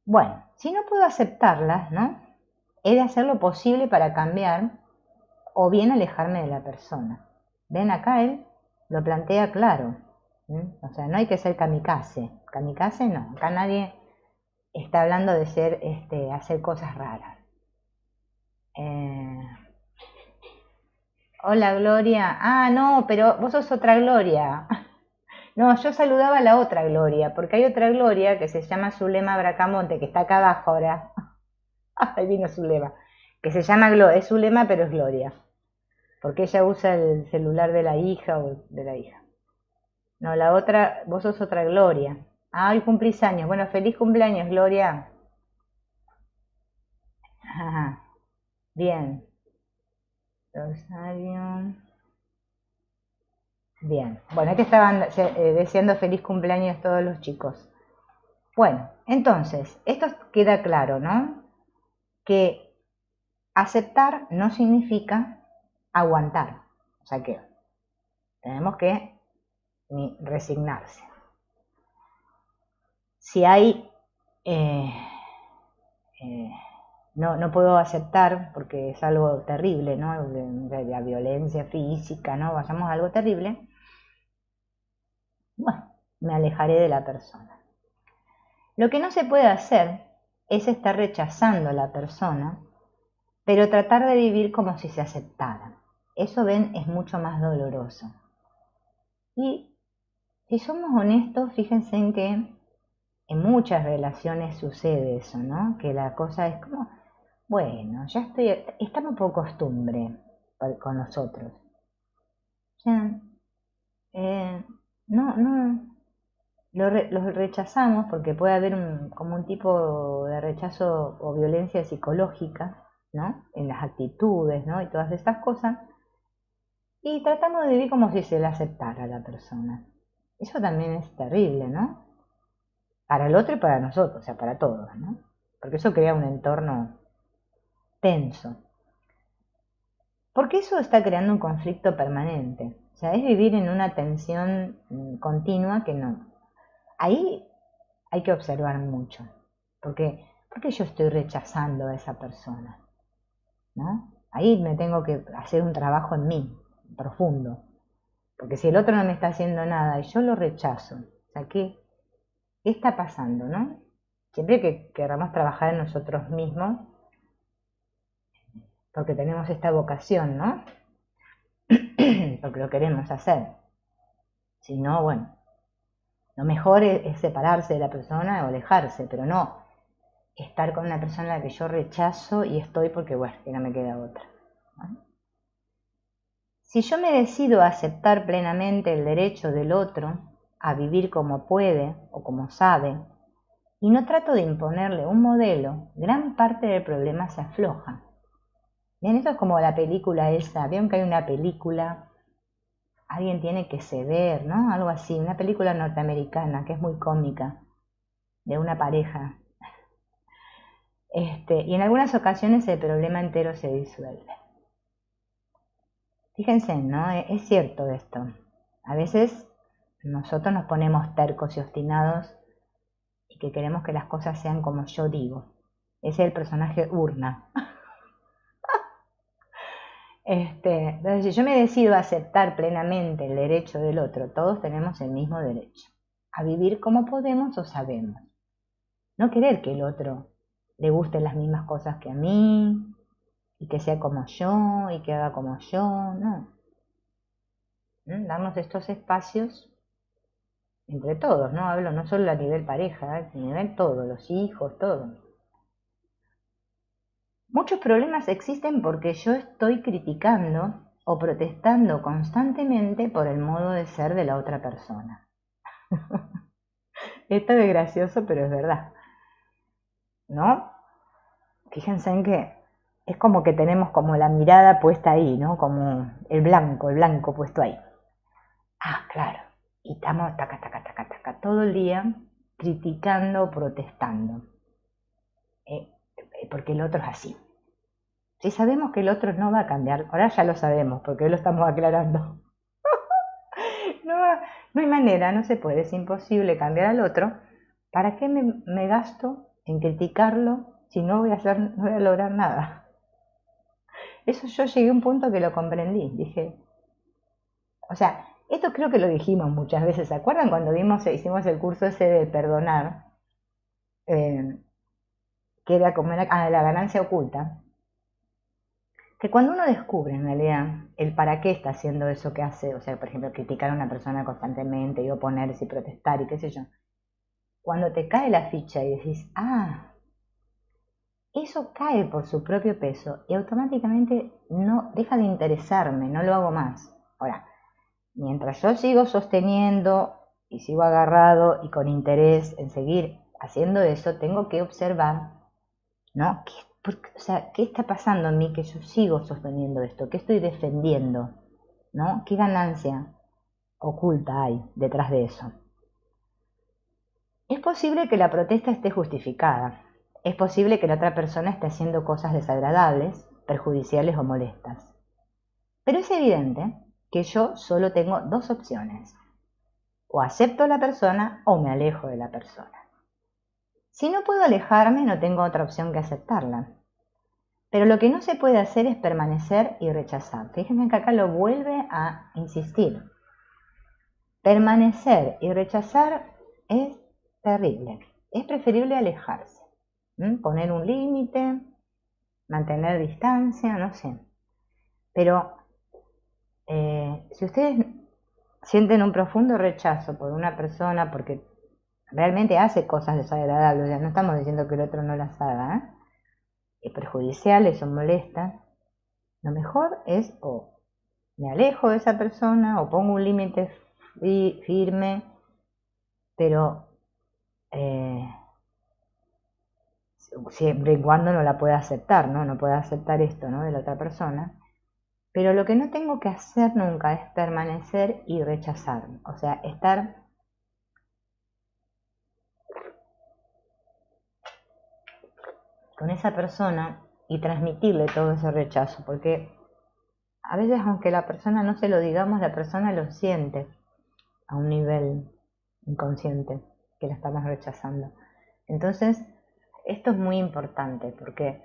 Bueno, si no puedo aceptarlas, ¿no? He de hacer lo posible para cambiar o bien alejarme de la persona. Ven, acá él lo plantea claro. O sea, no hay que ser kamikaze. Kamikaze no. Acá nadie está hablando de hacer cosas raras. Hola, Gloria. Ah, no, pero vos sos otra Gloria. No, yo saludaba a la otra Gloria, porque hay otra Gloria que se llama Zulema Bracamonte, que está acá abajo ahora. Ahí vino Zulema. Que se llama Gloria, es Zulema, pero es Gloria. Porque ella usa el celular de la hija o de la hija. No, la otra, vos sos otra Gloria. Ah, hoy cumplís años. Bueno, feliz cumpleaños, Gloria. Ajá, bien. Rosario. Bien. Bueno, es que estaban deseando feliz cumpleaños todos los chicos. Bueno, entonces, esto queda claro, ¿no? Que aceptar no significa aguantar. O sea que tenemos que resignarse. Si hay no puedo aceptar porque es algo terrible, ¿no? De la violencia física, ¿no? Vayamos a algo terrible. Bueno, me alejaré de la persona. Lo que no se puede hacer es estar rechazando a la persona, pero tratar de vivir como si se aceptara. Eso, ven, es mucho más doloroso. Y si somos honestos, fíjense en que en muchas relaciones sucede eso, ¿no? Que la cosa es como, bueno, ya estamos por costumbre con nosotros. O sea, no, los rechazamos porque puede haber como un tipo de rechazo o violencia psicológica, ¿no? En las actitudes, ¿no? Y todas estas cosas. Y tratamos de vivir como si se le aceptara a la persona. Eso también es terrible, ¿no? Para el otro y para nosotros, o sea, para todos, ¿no? Porque eso crea un entorno tenso. Porque eso está creando un conflicto permanente. O sea, es vivir en una tensión continua que no. Ahí hay que observar mucho. Porque yo estoy rechazando a esa persona, ¿no? Ahí me tengo que hacer un trabajo en mí, profundo. Porque si el otro no me está haciendo nada y yo lo rechazo, o sea, ¿qué está pasando, no? Siempre que queramos trabajar en nosotros mismos, porque tenemos esta vocación, ¿no? Porque lo queremos hacer. Si no, bueno, lo mejor es separarse de la persona o alejarse, pero no estar con una persona a la que yo rechazo y estoy porque, bueno, que no me queda otra, ¿no? Si yo me decido a aceptar plenamente el derecho del otro a vivir como puede o como sabe, y no trato de imponerle un modelo, gran parte del problema se afloja. Bien, esto es como la película esa, vieron que hay una película, alguien tiene que ceder, ¿no? Algo así, una película norteamericana que es muy cómica, de una pareja. Y en algunas ocasiones el problema entero se disuelve. Fíjense, ¿no? Es cierto esto. A veces nosotros nos ponemos tercos y obstinados y que queremos que las cosas sean como yo digo. Ese es el personaje Urna. Entonces, si yo me decido aceptar plenamente el derecho del otro, todos tenemos el mismo derecho a vivir como podemos o sabemos. No querer que el otro le gusten las mismas cosas que a mí y que sea como yo y que haga como yo, no. Darnos estos espacios entre todos, ¿no? Hablo no solo a nivel pareja, a nivel todo, los hijos, todo. Muchos problemas existen porque yo estoy criticando o protestando constantemente por el modo de ser de la otra persona. Esto es gracioso, pero es verdad, ¿no? Fíjense en que es como que tenemos como la mirada puesta ahí, ¿no? Como el blanco puesto ahí. Ah, claro. Y estamos taca, taca, taca, taca, todo el día criticando, protestando. Porque el otro es así. Si sabemos que el otro no va a cambiar, ahora ya lo sabemos, porque hoy lo estamos aclarando. No, no hay manera, no se puede, es imposible cambiar al otro. ¿Para qué me gasto en criticarlo si no voy no voy a lograr nada? Eso yo llegué a un punto que lo comprendí. Dije, o sea, esto creo que lo dijimos muchas veces. ¿Se acuerdan cuando hicimos el curso ese de perdonar? Eh, que era como la ganancia oculta. Que cuando uno descubre en realidad el para qué está haciendo eso que hace, o sea, por ejemplo, criticar a una persona constantemente y oponerse y protestar y qué sé yo, cuando te cae la ficha y decís, ah, eso cae por su propio peso y automáticamente no deja de interesarme, no lo hago más. Ahora, mientras yo sigo sosteniendo y sigo agarrado y con interés en seguir haciendo eso, tengo que observar, ¿no? O sea, ¿qué está pasando en mí que yo sigo sosteniendo esto? ¿Qué estoy defendiendo? ¿No? ¿Qué ganancia oculta hay detrás de eso? Es posible que la protesta esté justificada. Es posible que la otra persona esté haciendo cosas desagradables, perjudiciales o molestas. Pero es evidente que yo solo tengo dos opciones. O acepto a la persona o me alejo de la persona. Si no puedo alejarme, no tengo otra opción que aceptarla. Pero lo que no se puede hacer es permanecer y rechazar. Fíjense que acá lo vuelve a insistir. Permanecer y rechazar es terrible. Es preferible alejarse, poner un límite, mantener distancia, no sé. Pero si ustedes sienten un profundo rechazo por una persona porque realmente hace cosas desagradables, ya no estamos diciendo que el otro no las haga, perjudiciales o molestas, lo mejor es o me alejo de esa persona o pongo un límite firme, pero siempre y cuando no la pueda aceptar, ¿no? No pueda aceptar esto, ¿no? De la otra persona. Pero lo que no tengo que hacer nunca es permanecer y rechazar, o sea, estar con esa persona y transmitirle todo ese rechazo, porque a veces aunque la persona no se lo digamos, la persona lo siente a un nivel inconsciente que la estamos rechazando. Entonces, esto es muy importante porque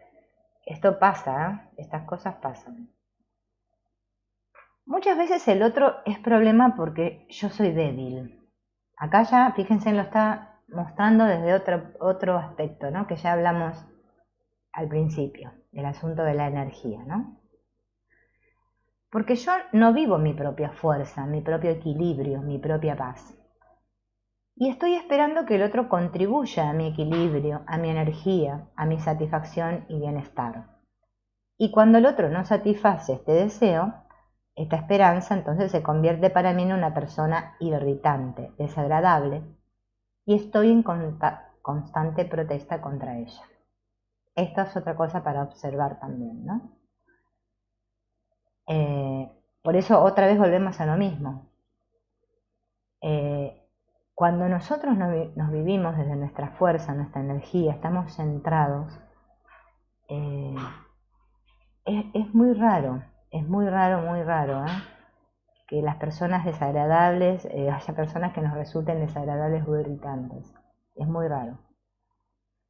esto pasa, estas cosas pasan. Muchas veces el otro es problema porque yo soy débil. Acá ya, fíjense, lo está mostrando desde otro aspecto, ¿no? Que ya hablamos al principio, el asunto de la energía, ¿no? Porque yo no vivo mi propia fuerza, mi propio equilibrio, mi propia paz. Y estoy esperando que el otro contribuya a mi equilibrio, a mi energía, a mi satisfacción y bienestar. Y cuando el otro no satisface este deseo, esta esperanza entonces se convierte para mí en una persona irritante, desagradable, y estoy en constante protesta contra ella. Esta es otra cosa para observar también, ¿no? Por eso otra vez volvemos a lo mismo. Cuando nosotros nos vivimos desde nuestra fuerza, nuestra energía, estamos centrados, es muy raro, muy raro, que las personas desagradables, haya personas que nos resulten desagradables o irritantes. Es muy raro.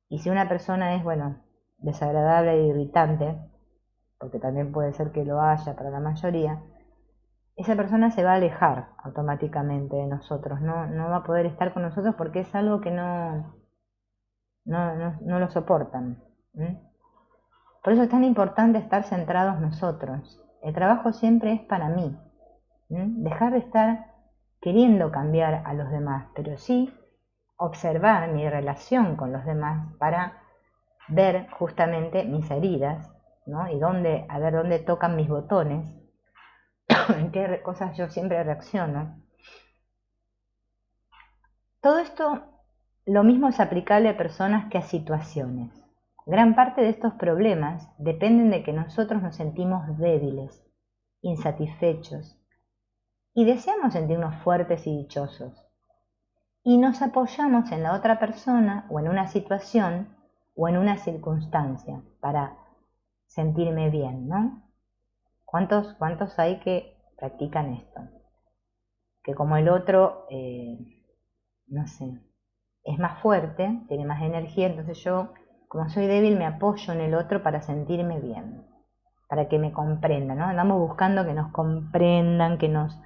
Y si una persona es, bueno, desagradable e irritante, porque también puede ser que lo haya para la mayoría, esa persona se va a alejar automáticamente de nosotros, no va a poder estar con nosotros porque es algo que no lo soportan. Por eso es tan importante estar centrados nosotros. El trabajo siempre es para mí. Dejar de estar queriendo cambiar a los demás, pero sí observar mi relación con los demás para ver justamente mis heridas, ¿no? Y a ver dónde tocan mis botones, en qué cosas yo siempre reacciono. Todo esto, lo mismo es aplicable a personas que a situaciones. Gran parte de estos problemas dependen de que nosotros nos sentimos débiles, insatisfechos y deseamos sentirnos fuertes y dichosos. Y nos apoyamos en la otra persona o en una situación o en una circunstancia para sentirme bien, ¿no? ¿Cuántos hay que practican esto? Que como el otro, no sé, es más fuerte, tiene más energía, entonces yo, como soy débil, me apoyo en el otro para sentirme bien, para que me comprendan, ¿no? Andamos buscando que nos comprendan, que nos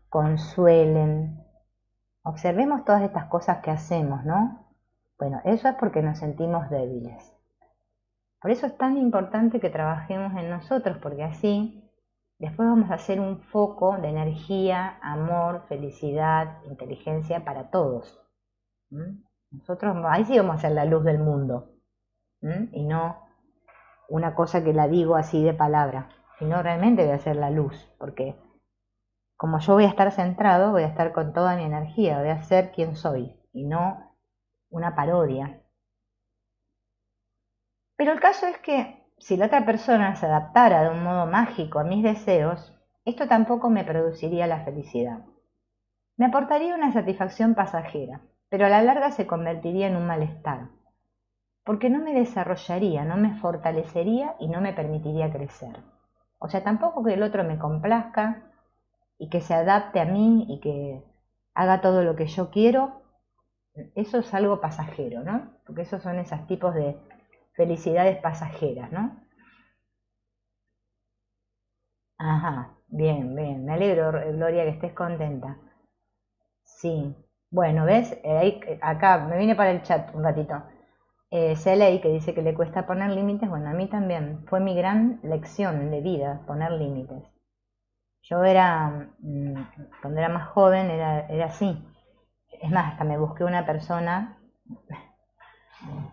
consuelen. Observemos todas estas cosas que hacemos, ¿no? Bueno, eso es porque nos sentimos débiles. Por eso es tan importante que trabajemos en nosotros, porque así después vamos a hacer un foco de energía, amor, felicidad, inteligencia para todos. Nosotros ahí sí vamos a ser la luz del mundo. Y no una cosa que la digo así de palabra, sino realmente voy a ser la luz, porque como yo voy a estar centrado, voy a estar con toda mi energía, voy a ser quien soy y no una parodia. Pero el caso es que si la otra persona se adaptara de un modo mágico a mis deseos, esto tampoco me produciría la felicidad. Me aportaría una satisfacción pasajera, pero a la larga se convertiría en un malestar, porque no me desarrollaría, no me fortalecería y no me permitiría crecer. O sea, tampoco que el otro me complazca y que se adapte a mí y que haga todo lo que yo quiero, eso es algo pasajero, ¿no? Porque esos son esos tipos de felicidades pasajeras, ¿no? Ajá, bien, bien, me alegro, Gloria, que estés contenta. Sí, bueno, ¿ves? Acá me vine para el chat un ratito. Celey, que dice que le cuesta poner límites, bueno, a mí también. Fue mi gran lección de vida, poner límites. Yo cuando era más joven, era así. Es más, hasta me busqué una persona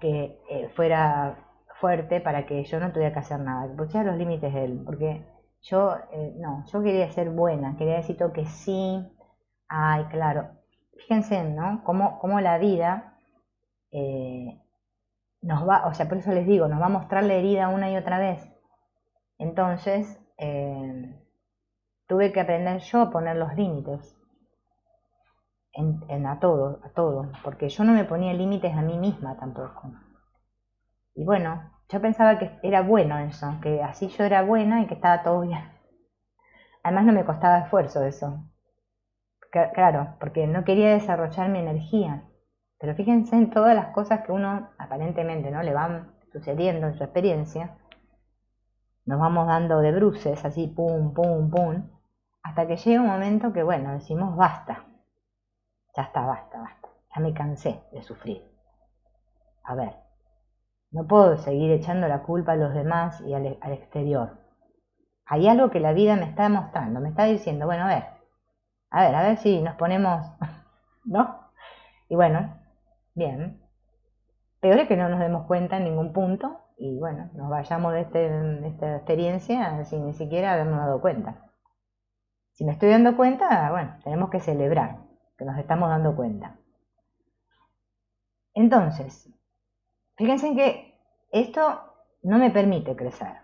que fuera fuerte para que yo no tuviera que hacer nada, que pusiera los límites de él, porque yo, no, yo quería ser buena, quería decir todo que sí, ay, claro. Fíjense, ¿no? Cómo la vida nos va, o sea, por eso les digo, nos va a mostrar la herida una y otra vez. Entonces, tuve que aprender yo a poner los límites a todo, porque yo no me ponía límites a mí misma tampoco. Y bueno, yo pensaba que era bueno eso, que así yo era buena y que estaba todo bien. Además no me costaba esfuerzo eso. Claro, porque no quería desarrollar mi energía. Pero fíjense en todas las cosas que uno aparentemente no le van sucediendo en su experiencia. Nos vamos dando de bruces, así pum, pum, pum, hasta que llega un momento que, bueno, decimos basta. Ya está, basta, basta. Ya me cansé de sufrir. A ver, no puedo seguir echando la culpa a los demás y al exterior. Hay algo que la vida me está mostrando, me está diciendo, bueno, a ver si nos ponemos, ¿no? Y bueno, bien. Peor es que no nos demos cuenta en ningún punto y bueno, nos vayamos de esta experiencia sin ni siquiera habernos dado cuenta. Si me estoy dando cuenta, bueno, tenemos que celebrar que nos estamos dando cuenta. Entonces, fíjense en que esto no me permite crecer.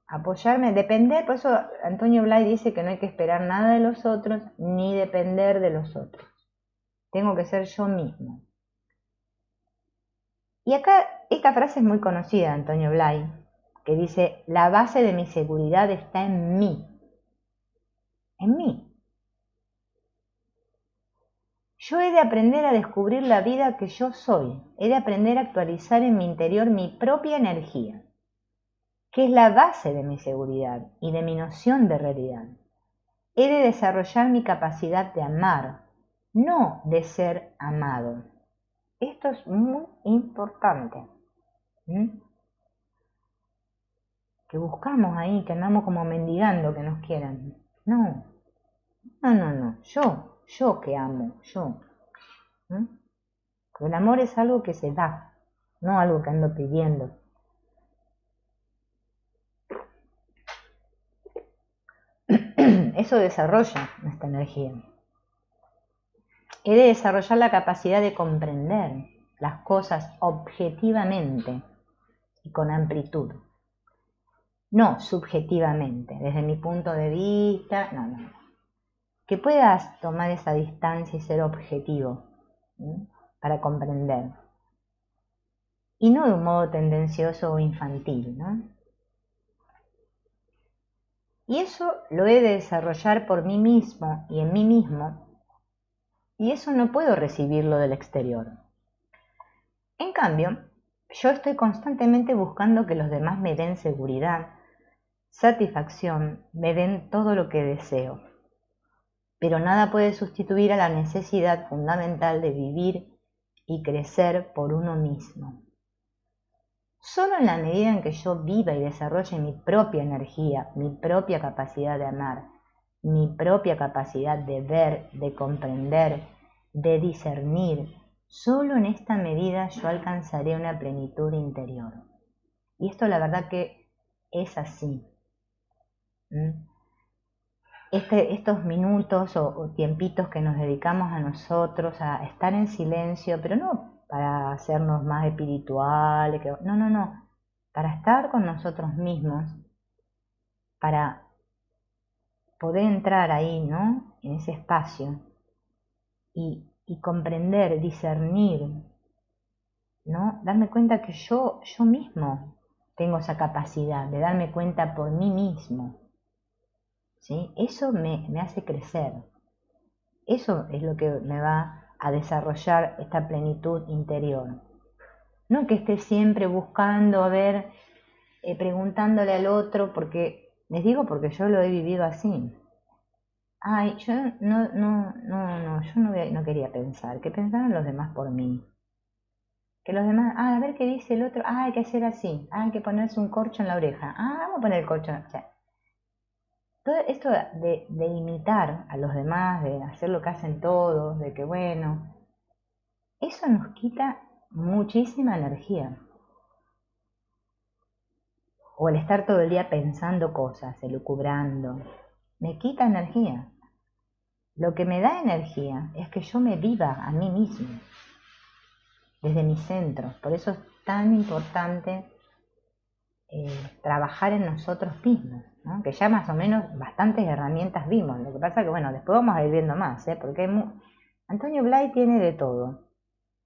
Apoyarme, depender, por eso Antonio Blay dice que no hay que esperar nada de los otros ni depender de los otros. Tengo que ser yo mismo. Y acá esta frase es muy conocida de Antonio Blay, que dice, la base de mi seguridad está en mí. En mí. Yo he de aprender a descubrir la vida que yo soy. He de aprender a actualizar en mi interior mi propia energía, que es la base de mi seguridad y de mi noción de realidad. He de desarrollar mi capacidad de amar, no de ser amado. Esto es muy importante. Que buscamos ahí, que andamos como mendigando que nos quieran. No, no. Yo que amo, yo. Porque el amor es algo que se da, no algo que ando pidiendo. Eso desarrolla nuestra energía. He de desarrollar la capacidad de comprender. las cosas objetivamente y con amplitud. No subjetivamente, desde mi punto de vista, no. Que puedas tomar esa distancia y ser objetivo, ¿sí? Para comprender. Y no de un modo tendencioso o infantil, ¿no? Y eso lo he de desarrollar por mí mismo y en mí mismo, y eso no puedo recibirlo del exterior. En cambio, yo estoy constantemente buscando que los demás me den seguridad, satisfacción, me den todo lo que deseo. Pero nada puede sustituir a la necesidad fundamental de vivir y crecer por uno mismo. Solo en la medida en que yo viva y desarrolle mi propia energía, mi propia capacidad de amar, mi propia capacidad de ver, de comprender, de discernir, solo en esta medida yo alcanzaré una plenitud interior. Y esto la verdad que es así. Estos minutos o tiempitos que nos dedicamos a nosotros, a estar en silencio, pero no para hacernos más espirituales, no, para estar con nosotros mismos, para poder entrar ahí, ¿no? En ese espacio y comprender, discernir, ¿no? Darme cuenta que yo mismo tengo esa capacidad de darme cuenta por mí mismo, ¿sí? Eso me hace crecer. Eso es lo que me va a desarrollar esta plenitud interior. No que esté siempre buscando, preguntándole al otro, porque les digo porque yo lo he vivido así. Ay, yo no quería pensar, que pensaran los demás por mí. Que los demás, a ver qué dice el otro, hay que hacer así, hay que ponerse un corcho en la oreja, vamos a poner el corcho, o sea, todo esto de imitar a los demás, de hacer lo que hacen todos, de que bueno, eso nos quita muchísima energía. O el estar todo el día pensando cosas, elucubrando, me quita energía. Lo que me da energía es que yo me viva a mí mismo, desde mi centro. Por eso es tan importante trabajar en nosotros mismos, ¿no? Que ya más o menos bastantes herramientas vimos. Lo que pasa que, bueno, después vamos a ir viendo más, porque Antonio Blay tiene de todo.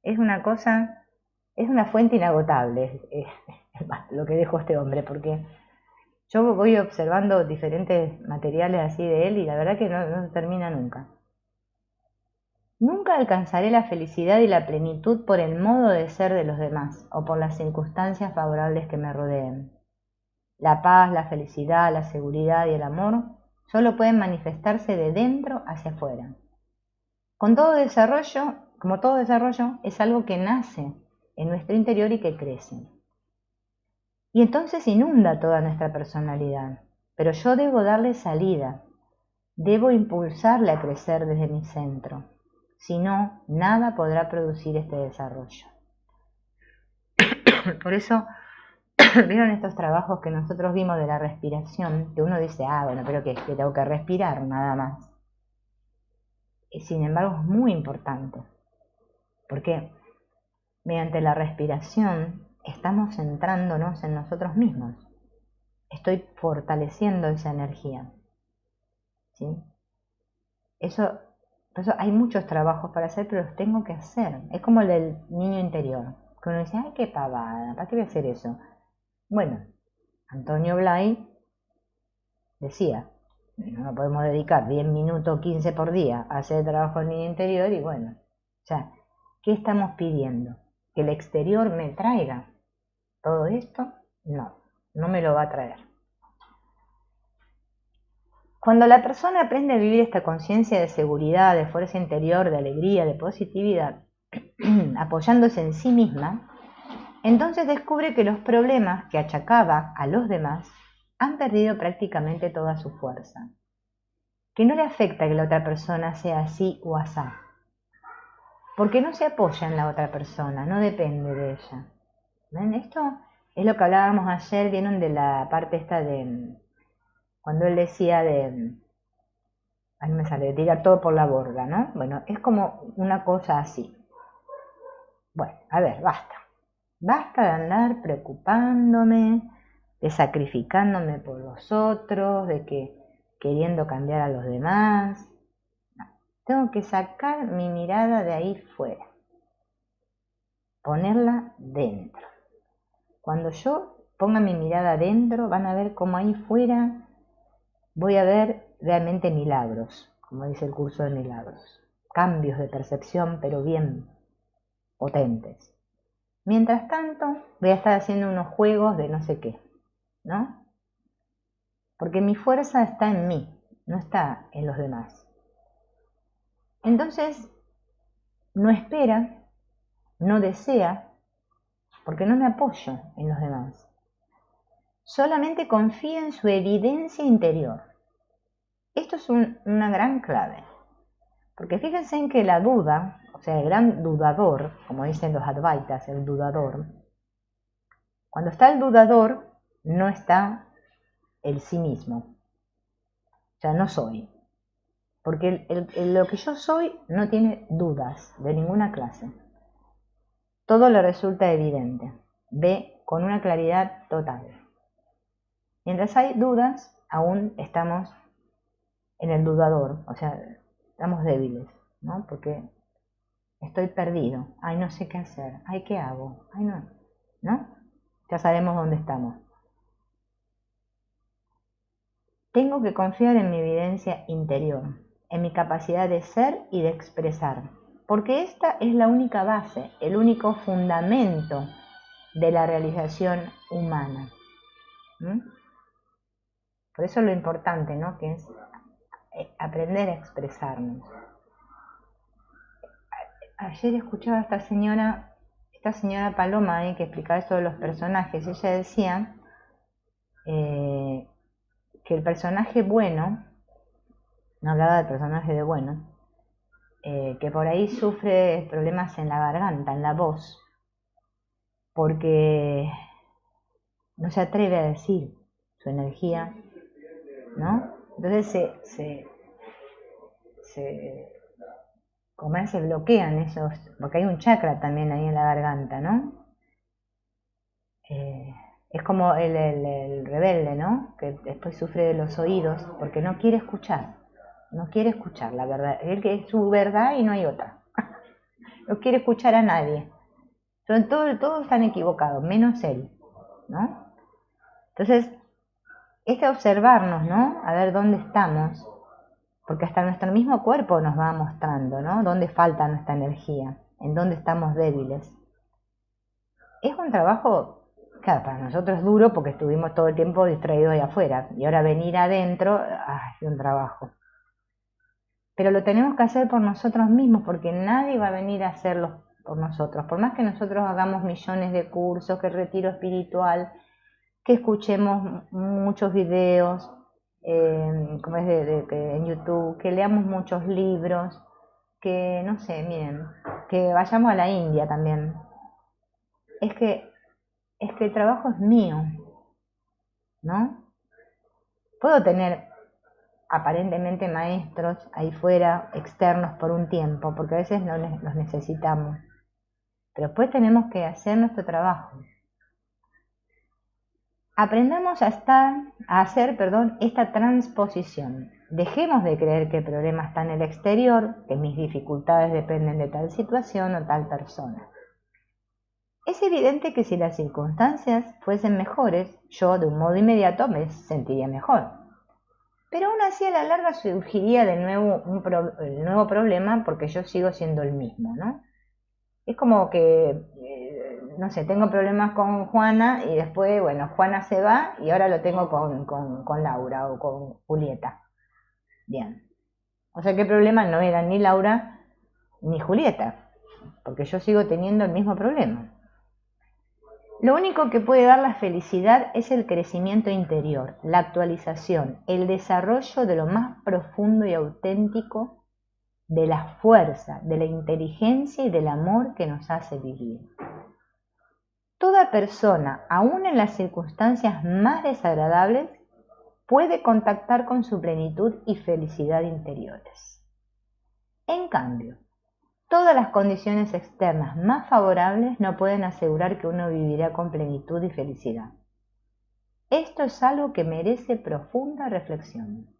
Es una cosa, es una fuente inagotable, lo que dejó este hombre, porque yo voy observando diferentes materiales así de él y la verdad que no termina nunca. Nunca alcanzaré la felicidad y la plenitud por el modo de ser de los demás o por las circunstancias favorables que me rodeen. La paz, la felicidad, la seguridad y el amor solo pueden manifestarse de dentro hacia afuera. Como todo desarrollo, es algo que nace en nuestro interior y que crece. Y entonces inunda toda nuestra personalidad. Pero yo debo darle salida, debo impulsarle a crecer desde mi centro. Si no, nada podrá producir este desarrollo. Por eso, ¿vieron estos trabajos que nosotros vimos de la respiración? Que uno dice, bueno, pero que tengo que respirar nada más. Sin embargo, es muy importante. Porque mediante la respiración estamos centrándonos en nosotros mismos. Estoy fortaleciendo esa energía. ¿Sí? Por eso hay muchos trabajos para hacer, pero los tengo que hacer. Es como el del niño interior, que uno dice, ay, qué pavada, ¿para qué voy a hacer eso? Bueno, Antonio Blay decía, no podemos dedicar 10 minutos, 15 por día a hacer trabajo del niño interior y bueno, o sea, ¿qué estamos pidiendo? ¿Que el exterior me traiga todo esto? No me lo va a traer. Cuando la persona aprende a vivir esta conciencia de seguridad, de fuerza interior, de alegría, de positividad, apoyándose en sí misma, entonces descubre que los problemas que achacaba a los demás han perdido prácticamente toda su fuerza. Que no le afecta que la otra persona sea así o asá. Porque no se apoya en la otra persona, no depende de ella. ¿Ven? Esto es lo que hablábamos ayer, vieron de la parte esta de cuando él decía de tirar todo por la borda, ¿no? Bueno, es como una cosa así. Bueno, a ver, basta. Basta de andar preocupándome, de sacrificándome por los otros, de que queriendo cambiar a los demás. No, tengo que sacar mi mirada de ahí fuera, ponerla dentro. Cuando yo ponga mi mirada adentro, van a ver cómo ahí fuera voy a ver realmente milagros, como dice el curso de milagros. Cambios de percepción, pero bien potentes. Mientras tanto, voy a estar haciendo unos juegos de no sé qué, ¿no? Porque mi fuerza está en mí, no está en los demás. Entonces, no espera, no desea, porque no me apoyo en los demás. Solamente confío en su evidencia interior. Esto es una gran clave, porque fíjense en que la duda, o sea, el gran dudador, como dicen los advaitas, el dudador, cuando está el dudador, no está el sí mismo, o sea, no soy, porque lo que yo soy no tiene dudas de ninguna clase, todo le resulta evidente, ve con una claridad total. Mientras hay dudas, aún estamos en el dudador, o sea, estamos débiles, ¿no? Porque estoy perdido, ay, no sé qué hacer, ay, ¿qué hago? Ay, no, ¿no? Ya sabemos dónde estamos. Tengo que confiar en mi evidencia interior, en mi capacidad de ser y de expresar, porque esta es la única base, el único fundamento de la realización humana. Por eso lo importante, ¿no? Que es aprender a expresarnos. Ayer escuchaba a esta señora Paloma, que explicaba eso de los personajes. Ella decía que el personaje bueno, no hablaba del personaje de bueno, que por ahí sufre problemas en la garganta, en la voz, porque no se atreve a decir su energía, ¿no? Entonces se bloquean esos, porque hay un chakra también ahí en la garganta, ¿no? Es como el rebelde, ¿no? Que después sufre de los oídos porque no quiere escuchar la verdad, él que es su verdad y no hay otra. No quiere escuchar a nadie. Todos están equivocados, menos él, ¿no? Entonces, observarnos, ¿no? A ver dónde estamos, porque hasta nuestro mismo cuerpo nos va mostrando, ¿no? Dónde falta nuestra energía, en dónde estamos débiles. Es un trabajo, claro, para nosotros es duro porque estuvimos todo el tiempo distraídos ahí afuera, y ahora venir adentro, es un trabajo. Pero lo tenemos que hacer por nosotros mismos, porque nadie va a venir a hacerlo por nosotros. Por más que nosotros hagamos millones de cursos, que retiro espiritual, que escuchemos muchos videos, como es en YouTube, que leamos muchos libros, que no sé, miren, que vayamos a la India también. Es que el trabajo es mío, ¿no? Puedo tener aparentemente maestros ahí fuera, externos por un tiempo, porque a veces no los necesitamos, pero después tenemos que hacer nuestro trabajo. Aprendamos a hacer esta transposición. Dejemos de creer que el problema está en el exterior, que mis dificultades dependen de tal situación o tal persona. Es evidente que si las circunstancias fuesen mejores, yo de un modo inmediato me sentiría mejor. Pero aún así a la larga surgiría de nuevo el nuevo problema porque yo sigo siendo el mismo, ¿no? Es como que, no sé, tengo problemas con Juana y después, bueno, Juana se va y ahora lo tengo con Laura o con Julieta. Bien. O sea que el problema no era ni Laura ni Julieta, porque yo sigo teniendo el mismo problema. Lo único que puede dar la felicidad es el crecimiento interior, la actualización, el desarrollo de lo más profundo y auténtico de la fuerza, de la inteligencia y del amor que nos hace vivir. Toda persona, aun en las circunstancias más desagradables, puede contactar con su plenitud y felicidad interiores. En cambio, Todas las condiciones externas más favorables no pueden asegurar que uno vivirá con plenitud y felicidad. Esto es algo que merece profunda reflexión.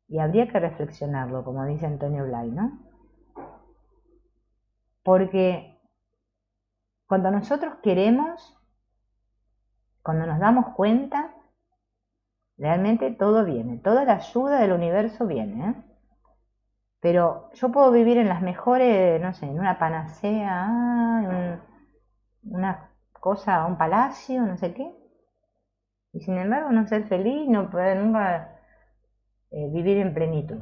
Y habría que reflexionarlo, como dice Antonio Blay, ¿no? Porque cuando nosotros queremos, cuando nos damos cuenta, realmente todo viene, toda la ayuda del universo viene, ¿eh? Pero yo puedo vivir en las mejores, no sé, en una panacea, una cosa, un palacio, no sé qué, y sin embargo no ser feliz, no poder nunca vivir en plenitud.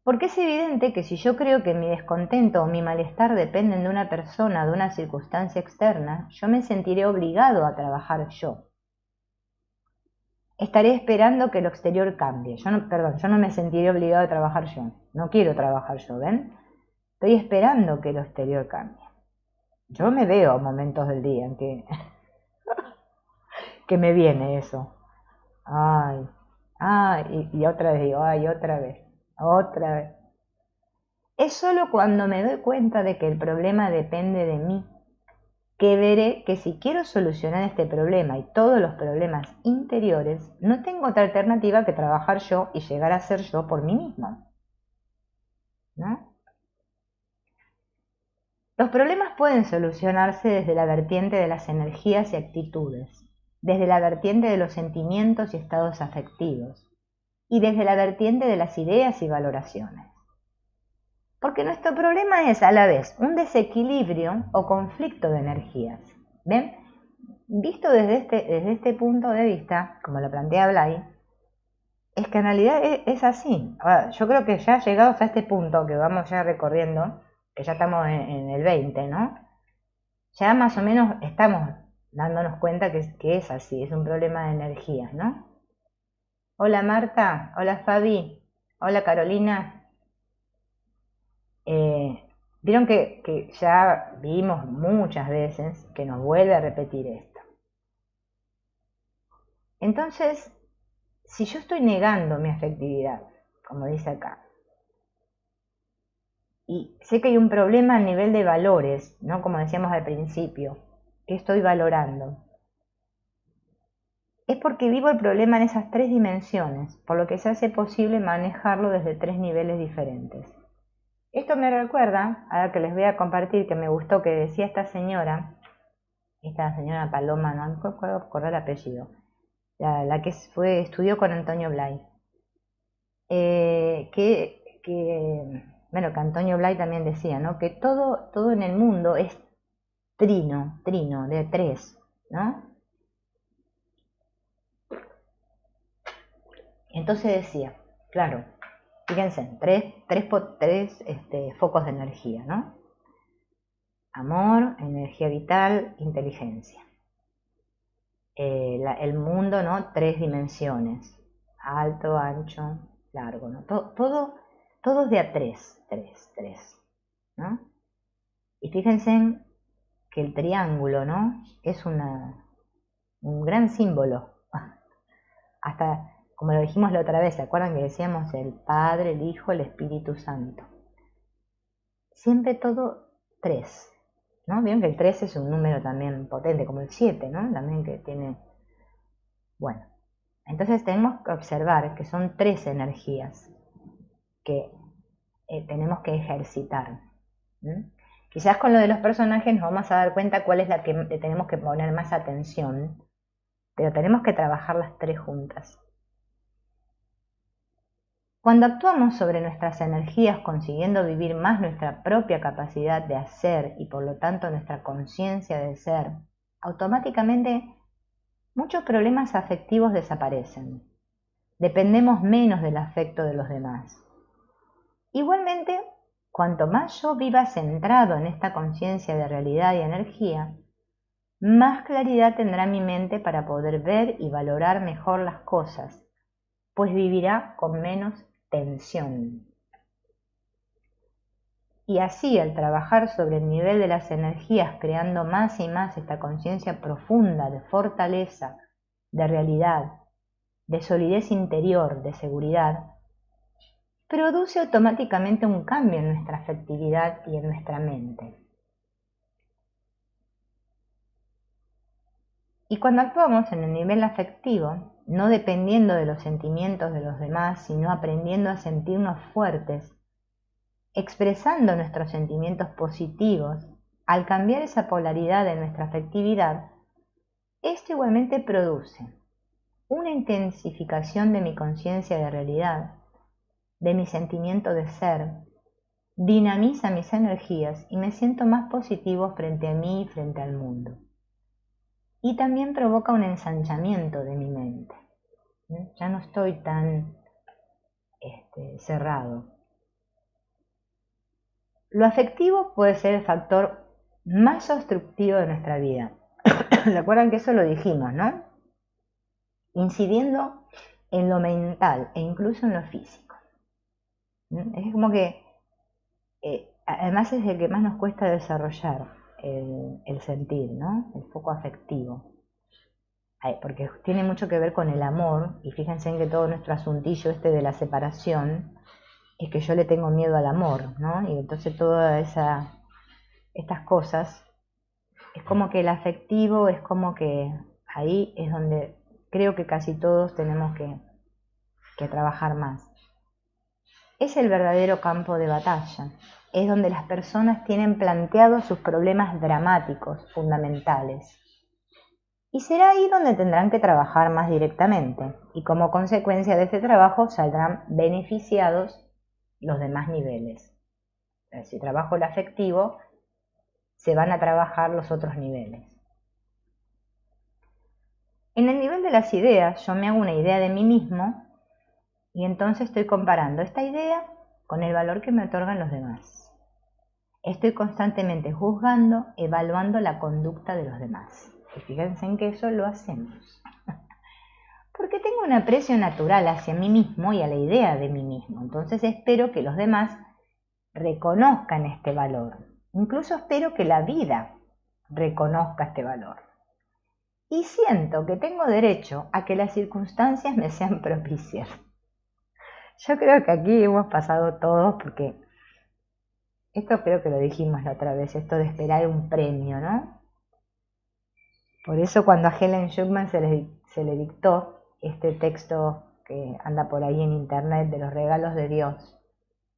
Porque es evidente que si yo creo que mi descontento o mi malestar dependen de una persona, de una circunstancia externa, yo me sentiré obligado a trabajar yo. Estaré esperando que lo exterior cambie. Yo no me sentiré obligado a trabajar yo. No quiero trabajar yo, ¿ven? Estoy esperando que lo exterior cambie. Yo me veo momentos del día en que me viene eso. Y otra vez digo, otra vez. Es solo cuando me doy cuenta de que el problema depende de mí, que veré que si quiero solucionar este problema y todos los problemas interiores, no tengo otra alternativa que trabajar yo y llegar a ser yo por mí mismo, ¿no? Los problemas pueden solucionarse desde la vertiente de las energías y actitudes, desde la vertiente de los sentimientos y estados afectivos, y desde la vertiente de las ideas y valoraciones. Porque nuestro problema es a la vez un desequilibrio o conflicto de energías. ¿Ven? Visto desde este punto de vista, como lo plantea Blay, es que en realidad es así. Ahora, yo creo que ya llegados a este punto que vamos ya recorriendo, que ya estamos en el 20, ¿no? Ya más o menos estamos dándonos cuenta que es así, es un problema de energías, ¿no? Hola Marta, hola Fabi, hola Carolina. Vieron que ya vimos muchas veces que nos vuelve a repetir esto. Entonces, si yo estoy negando mi afectividad, como dice acá, y sé que hay un problema a nivel de valores, ¿no? Como decíamos al principio, que estoy valorando, es porque vivo el problema en esas tres dimensiones, por lo que se hace posible manejarlo desde tres niveles diferentes. Esto me recuerda, ahora que les voy a compartir, que me gustó que decía esta señora Paloma, no me puedo acordar el apellido, la que estudió con Antonio Blay, bueno, que Antonio Blay también decía, ¿no? Que todo en el mundo es trino, de tres, ¿no? Entonces decía, claro, fíjense, tres focos de energía, ¿no? Amor, energía vital, inteligencia. El mundo, ¿no? Tres dimensiones, alto, ancho, largo, ¿no? Todo es de a tres, ¿no? Y fíjense que el triángulo, ¿no? Es un gran símbolo. Hasta, como lo dijimos la otra vez, ¿se acuerdan que decíamos el Padre, el Hijo, el Espíritu Santo? Siempre todo tres, ¿no? Vieron que el 3 es un número también potente, como el 7, ¿no? También que tiene... Bueno, entonces tenemos que observar que son tres energías que tenemos que ejercitar. Quizás con lo de los personajes nos vamos a dar cuenta cuál es la que tenemos que poner más atención, pero tenemos que trabajar las tres juntas. Cuando actuamos sobre nuestras energías consiguiendo vivir más nuestra propia capacidad de hacer y por lo tanto nuestra conciencia de ser, automáticamente muchos problemas afectivos desaparecen. Dependemos menos del afecto de los demás. Igualmente, cuanto más yo viva centrado en esta conciencia de realidad y energía, más claridad tendrá mi mente para poder ver y valorar mejor las cosas, pues vivirá con menos tensión. Y así, al trabajar sobre el nivel de las energías, creando más y más esta conciencia profunda de fortaleza, de realidad, de solidez interior, de seguridad, produce automáticamente un cambio en nuestra afectividad y en nuestra mente. Y cuando actuamos en el nivel afectivo, no dependiendo de los sentimientos de los demás, sino aprendiendo a sentirnos fuertes, expresando nuestros sentimientos positivos, al cambiar esa polaridad de nuestra afectividad, esto igualmente produce una intensificación de mi conciencia de realidad, de mi sentimiento de ser, dinamiza mis energías y me siento más positivo frente a mí y frente al mundo. Y también provoca un ensanchamiento de mi mente. Ya no estoy tan cerrado. Lo afectivo puede ser el factor más obstructivo de nuestra vida. ¿Recuerdan que eso lo dijimos, no? Incidiendo en lo mental e incluso en lo físico. Es como que, además es el que más nos cuesta desarrollar el sentir, ¿no? El foco afectivo. Porque tiene mucho que ver con el amor, y fíjense en que todo nuestro asuntillo de la separación es que yo le tengo miedo al amor, ¿no? Y entonces todas estas cosas, es como que el afectivo es como que ahí es donde creo que casi todos tenemos que trabajar más. Es el verdadero campo de batalla, es donde las personas tienen planteados sus problemas dramáticos, fundamentales. Y será ahí donde tendrán que trabajar más directamente, y como consecuencia de ese trabajo saldrán beneficiados los demás niveles. Si trabajo el afectivo, se van a trabajar los otros niveles. En el nivel de las ideas, yo me hago una idea de mí mismo y entonces estoy comparando esta idea con el valor que me otorgan los demás. Estoy constantemente juzgando, evaluando la conducta de los demás. Y fíjense en que eso lo hacemos. Porque tengo un aprecio natural hacia mí mismo y a la idea de mí mismo. Entonces espero que los demás reconozcan este valor. Incluso espero que la vida reconozca este valor. Y siento que tengo derecho a que las circunstancias me sean propicias. Yo creo que aquí hemos pasado todos, porque esto creo que lo dijimos la otra vez, esto de esperar un premio, ¿no? Por eso cuando a Helen Schucman se le dictó este texto que anda por ahí en internet de los regalos de Dios,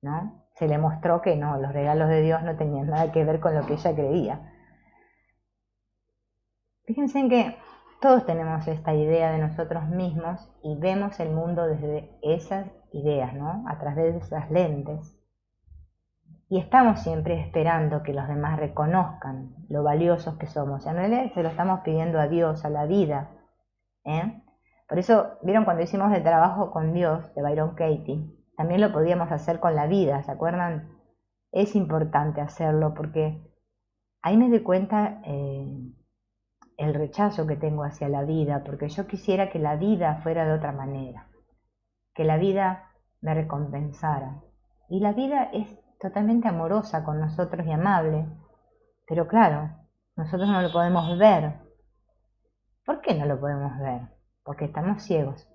¿no? Se le mostró que no, los regalos de Dios no tenían nada que ver con lo que ella creía. Fíjense en que todos tenemos esta idea de nosotros mismos y vemos el mundo desde esas ideas, ¿no? A través de esas lentes. Y estamos siempre esperando que los demás reconozcan lo valiosos que somos. En realidad se lo estamos pidiendo a Dios, a la vida. Por eso, ¿vieron cuando hicimos el trabajo con Dios de Byron Katie? También lo podíamos hacer con la vida, ¿se acuerdan? Es importante hacerlo porque ahí me doy cuenta el rechazo que tengo hacia la vida, porque yo quisiera que la vida fuera de otra manera, que la vida me recompensara. Y la vida es totalmente amorosa con nosotros y amable, pero claro, nosotros no lo podemos ver. ¿Por qué no lo podemos ver? Porque estamos ciegos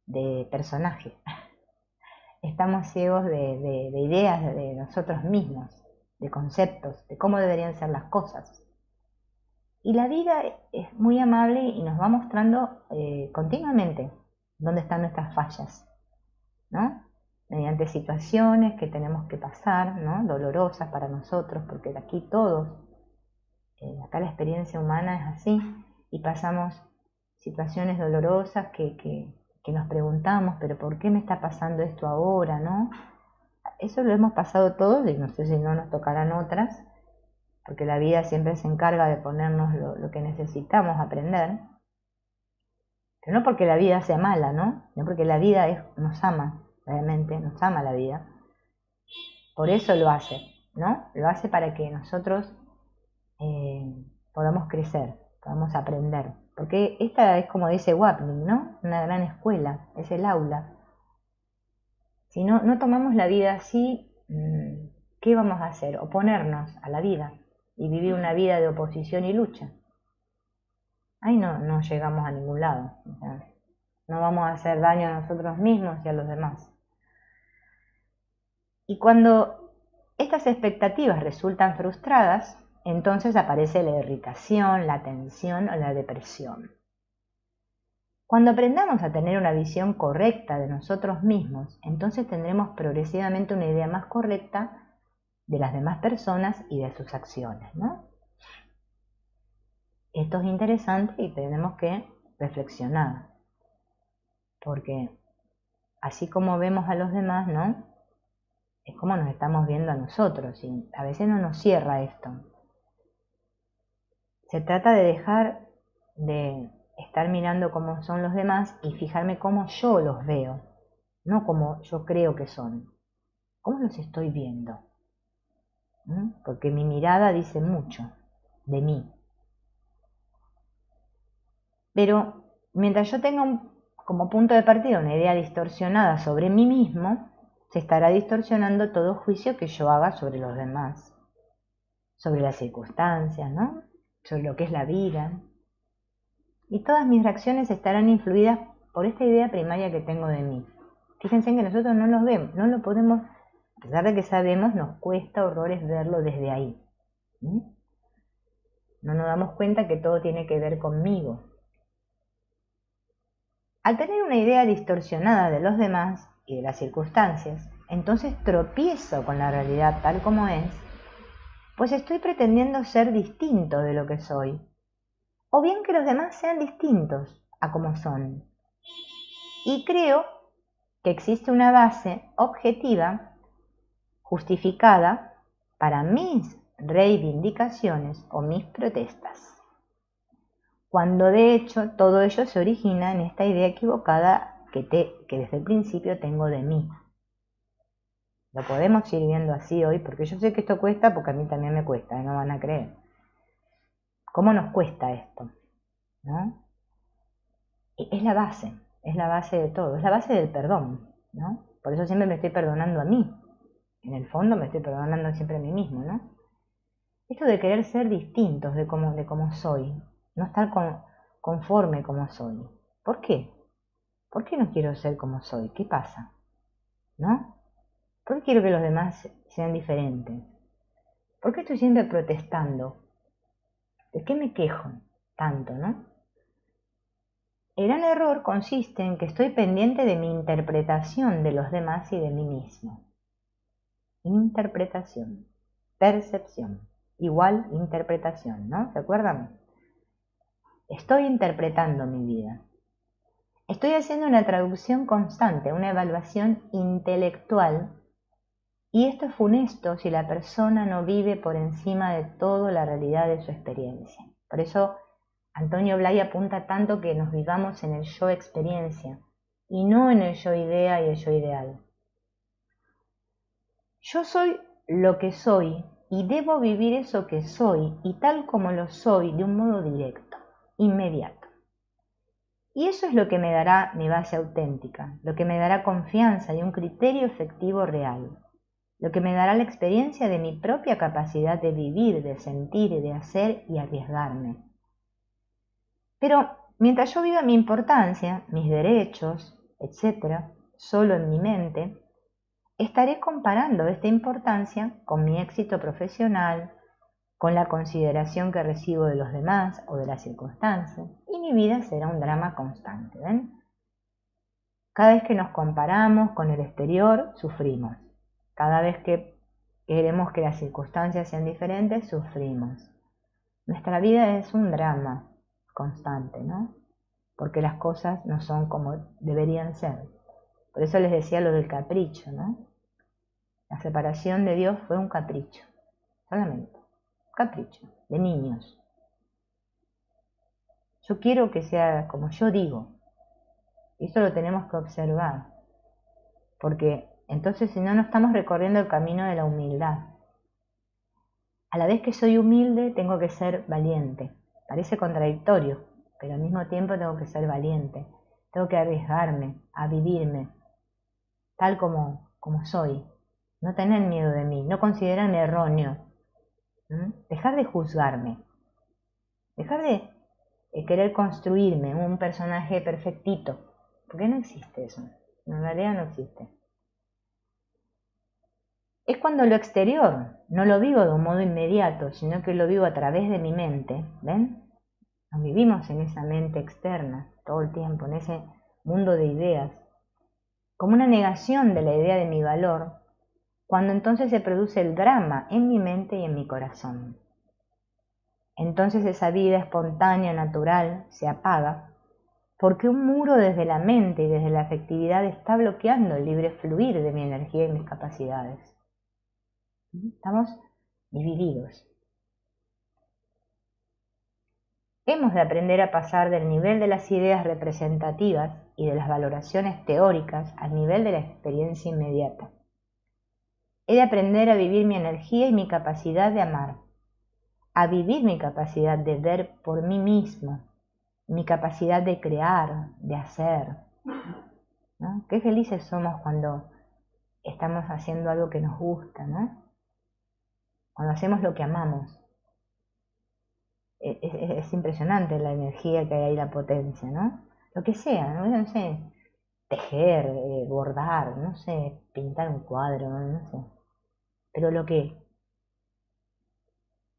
de personajes, estamos ciegos de ideas de nosotros mismos, de conceptos, de cómo deberían ser las cosas. Y la vida es muy amable y nos va mostrando continuamente dónde están nuestras fallas, ¿no? Mediante situaciones que tenemos que pasar, ¿no? Dolorosas para nosotros, porque de aquí todos, acá la experiencia humana es así, y pasamos situaciones dolorosas que nos preguntamos, pero ¿por qué me está pasando esto ahora, no? Eso lo hemos pasado todos y no sé si no nos tocarán otras, porque la vida siempre se encarga de ponernos lo que necesitamos aprender, pero no porque la vida sea mala, ¿no? No porque la vida nos ama, realmente nos ama la vida. Por eso lo hace, ¿no? Lo hace para que nosotros podamos crecer, podamos aprender. Porque esta es, como dice Wapning, ¿no? Una gran escuela, es el aula. Si no tomamos la vida así, ¿qué vamos a hacer? Oponernos a la vida y vivir una vida de oposición y lucha. Ahí no llegamos a ningún lado. O sea, no vamos a hacer daño a nosotros mismos y a los demás. Y cuando estas expectativas resultan frustradas, entonces aparece la irritación, la tensión o la depresión. Cuando aprendamos a tener una visión correcta de nosotros mismos, entonces tendremos progresivamente una idea más correcta de las demás personas y de sus acciones, ¿no? Esto es interesante y tenemos que reflexionar, porque así como vemos a los demás, ¿no? Es como nos estamos viendo a nosotros y a veces no nos cierra esto. Se trata de dejar de estar mirando cómo son los demás y fijarme cómo yo los veo, no como yo creo que son. ¿Cómo los estoy viendo? Porque mi mirada dice mucho de mí. Pero mientras yo tenga como punto de partida una idea distorsionada sobre mí mismo, se estará distorsionando todo juicio que yo haga sobre los demás, sobre las circunstancias, ¿no? Sobre lo que es la vida. Y todas mis reacciones estarán influidas por esta idea primaria que tengo de mí. Fíjense que nosotros no nos vemos, no lo podemos, a pesar de que sabemos, nos cuesta horrores verlo desde ahí. No nos damos cuenta que todo tiene que ver conmigo. Al tener una idea distorsionada de los demás y de las circunstancias, entonces tropiezo con la realidad tal como es, pues estoy pretendiendo ser distinto de lo que soy, o bien que los demás sean distintos a como son. Y creo que existe una base objetiva, justificada, para mis reivindicaciones o mis protestas, cuando de hecho todo ello se origina en esta idea equivocada que desde el principio tengo de mí. Lo podemos ir viendo así hoy, porque yo sé que esto cuesta, porque a mí también me cuesta, no van a creer. ¿Cómo nos cuesta esto? ¿No? Es la base de todo, es la base del perdón, ¿no? Por eso siempre me estoy perdonando a mí. En el fondo me estoy perdonando siempre a mí mismo, ¿no? Esto de querer ser distintos de cómo soy, no estar conforme como soy. ¿Por qué? ¿Por qué no quiero ser como soy? ¿Qué pasa? ¿No? ¿Por qué quiero que los demás sean diferentes? ¿Por qué estoy siempre protestando? ¿De qué me quejo tanto, no? El gran error consiste en que estoy pendiente de mi interpretación de los demás y de mí mismo. Interpretación, percepción, igual interpretación, ¿no? ¿Se acuerdan? Estoy interpretando mi vida. Estoy haciendo una traducción constante, una evaluación intelectual, y esto es funesto si la persona no vive por encima de todo la realidad de su experiencia. Por eso Antonio Blay apunta tanto que nos vivamos en el yo experiencia y no en el yo idea y el yo ideal. Yo soy lo que soy y debo vivir eso que soy y tal como lo soy de un modo directo, inmediato. Y eso es lo que me dará mi base auténtica, lo que me dará confianza y un criterio efectivo real, lo que me dará la experiencia de mi propia capacidad de vivir, de sentir, de hacer y arriesgarme. Pero mientras yo viva mi importancia, mis derechos, etc., solo en mi mente, estaré comparando esta importancia con mi éxito profesional, con la consideración que recibo de los demás o de las circunstancias, y mi vida será un drama constante, ¿ven? Cada vez que nos comparamos con el exterior, sufrimos. Cada vez que queremos que las circunstancias sean diferentes, sufrimos. Nuestra vida es un drama constante, ¿no? Porque las cosas no son como deberían ser. Por eso les decía lo del capricho, ¿no? La separación de Dios fue un capricho, solamente, capricho, de niños. Yo quiero que sea como yo digo, y eso lo tenemos que observar, porque entonces si no, no estamos recorriendo el camino de la humildad. A la vez que soy humilde, tengo que ser valiente. Parece contradictorio, pero al mismo tiempo tengo que ser valiente. Tengo que arriesgarme a vivirme tal como soy. No tener miedo de mí, no considerarme erróneo. Dejar de juzgarme. Dejar de querer construirme un personaje perfectito. Porque no existe eso. En realidad no existe. es cuando lo exterior no lo vivo de un modo inmediato, sino que lo vivo a través de mi mente. ¿Ven? Nos vivimos en esa mente externa todo el tiempo, en ese mundo de ideas, como una negación de la idea de mi valor, cuando entonces se produce el drama en mi mente y en mi corazón. Entonces esa vida espontánea, natural, se apaga, porque un muro desde la mente y desde la afectividad está bloqueando el libre fluir de mi energía y mis capacidades. Estamos divididos. Hemos de aprender a pasar del nivel de las ideas representativas y de las valoraciones teóricas al nivel de la experiencia inmediata. He de aprender a vivir mi energía y mi capacidad de amar, a vivir mi capacidad de ver por mí mismo, mi capacidad de crear, de hacer, ¿no? Qué felices somos cuando estamos haciendo algo que nos gusta, ¿no? Cuando hacemos lo que amamos. Es impresionante la energía que hay ahí, la potencia, ¿no? Lo que sea, no sé, tejer, bordar, no sé, pintar un cuadro, no sé. Pero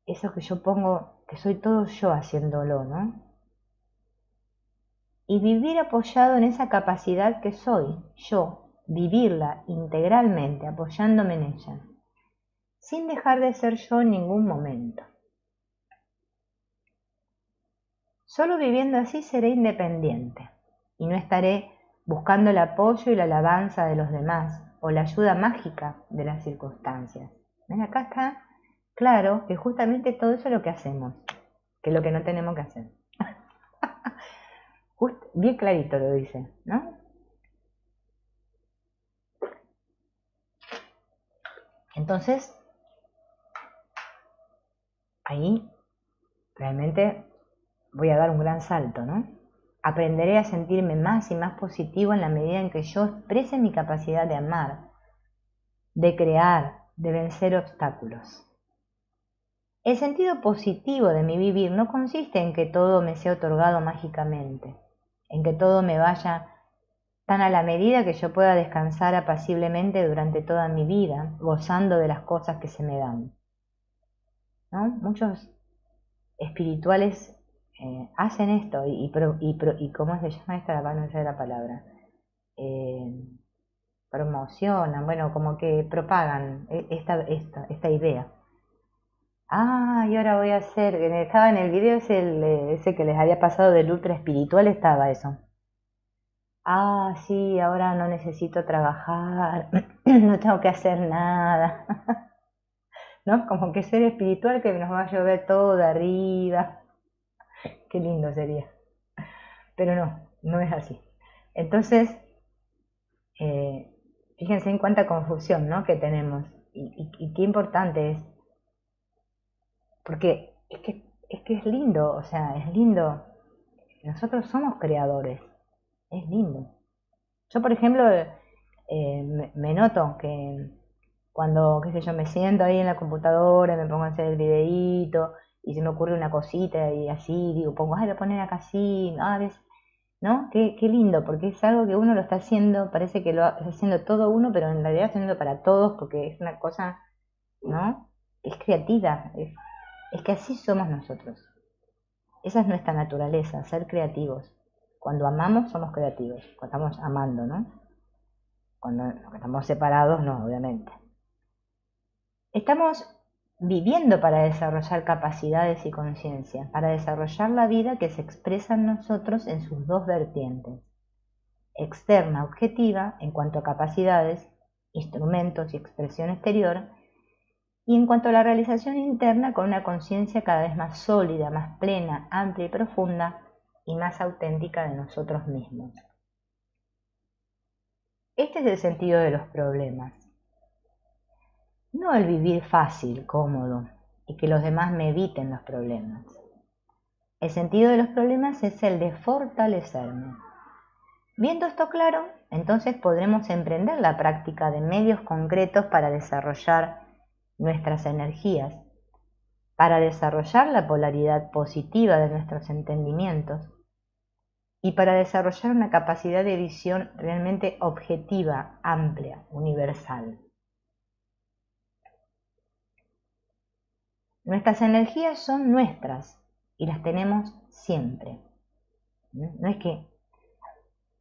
eso que yo pongo, que soy todo yo haciéndolo, ¿no? Y vivir apoyado en esa capacidad que soy, yo, vivirla integralmente, apoyándome en ella, sin dejar de ser yo en ningún momento. Solo viviendo así seré independiente y no estaré buscando el apoyo y la alabanza de los demás o la ayuda mágica de las circunstancias. ¿Ven? Acá está claro que justamente todo eso es lo que hacemos, que es lo que no tenemos que hacer. Bien clarito lo dice, ¿no? Entonces, ahí realmente voy a dar un gran salto, ¿no? Aprenderé a sentirme más y más positivo en la medida en que yo exprese mi capacidad de amar, de crear, de vencer obstáculos. El sentido positivo de mi vivir no consiste en que todo me sea otorgado mágicamente, en que todo me vaya tan a la medida que yo pueda descansar apaciblemente durante toda mi vida, gozando de las cosas que se me dan, ¿no? Muchos espirituales hacen esto y ¿cómo se llama esta? No sé la palabra. Promocionan, bueno, como que propagan esta idea. Ah, y ahora voy a hacer, estaba en el video ese que les había pasado del ultra espiritual, estaba eso. Ah, sí, ahora no necesito trabajar, no tengo que hacer nada, ¿no? Como que ser espiritual que nos va a llover todo de arriba, qué lindo sería. Pero no, no es así. Entonces, eh, fíjense en cuánta confusión, ¿no?, que tenemos y qué importante es, porque es que es lindo, o sea, es lindo. Nosotros somos creadores, es lindo. Yo, por ejemplo, me noto que cuando, qué sé yo, me siento ahí en la computadora, me pongo a hacer el videíto y se me ocurre una cosita y así, digo, pongo, ay, voy a poner acá así, ¿ves? ¿No? Qué lindo, porque es algo que uno lo está haciendo, parece que lo está haciendo todo uno, pero en realidad está haciendo para todos, porque es una cosa, ¿no? Es creativa, es que así somos nosotros. Esa es nuestra naturaleza, ser creativos. Cuando amamos somos creativos, cuando estamos amando, ¿no? Cuando estamos separados, no, obviamente. Estamos viviendo para desarrollar capacidades y conciencia, para desarrollar la vida que se expresa en nosotros en sus dos vertientes. Externa, objetiva, en cuanto a capacidades, instrumentos y expresión exterior, y en cuanto a la realización interna con una conciencia cada vez más sólida, más plena, amplia y profunda, y más auténtica de nosotros mismos. Este es el sentido de los problemas. No el vivir fácil, cómodo, y que los demás me eviten los problemas. El sentido de los problemas es el de fortalecerme. Viendo esto claro, entonces podremos emprender la práctica de medios concretos para desarrollar nuestras energías, para desarrollar la polaridad positiva de nuestros entendimientos y para desarrollar una capacidad de visión realmente objetiva, amplia, universal. Nuestras energías son nuestras y las tenemos siempre. No es que,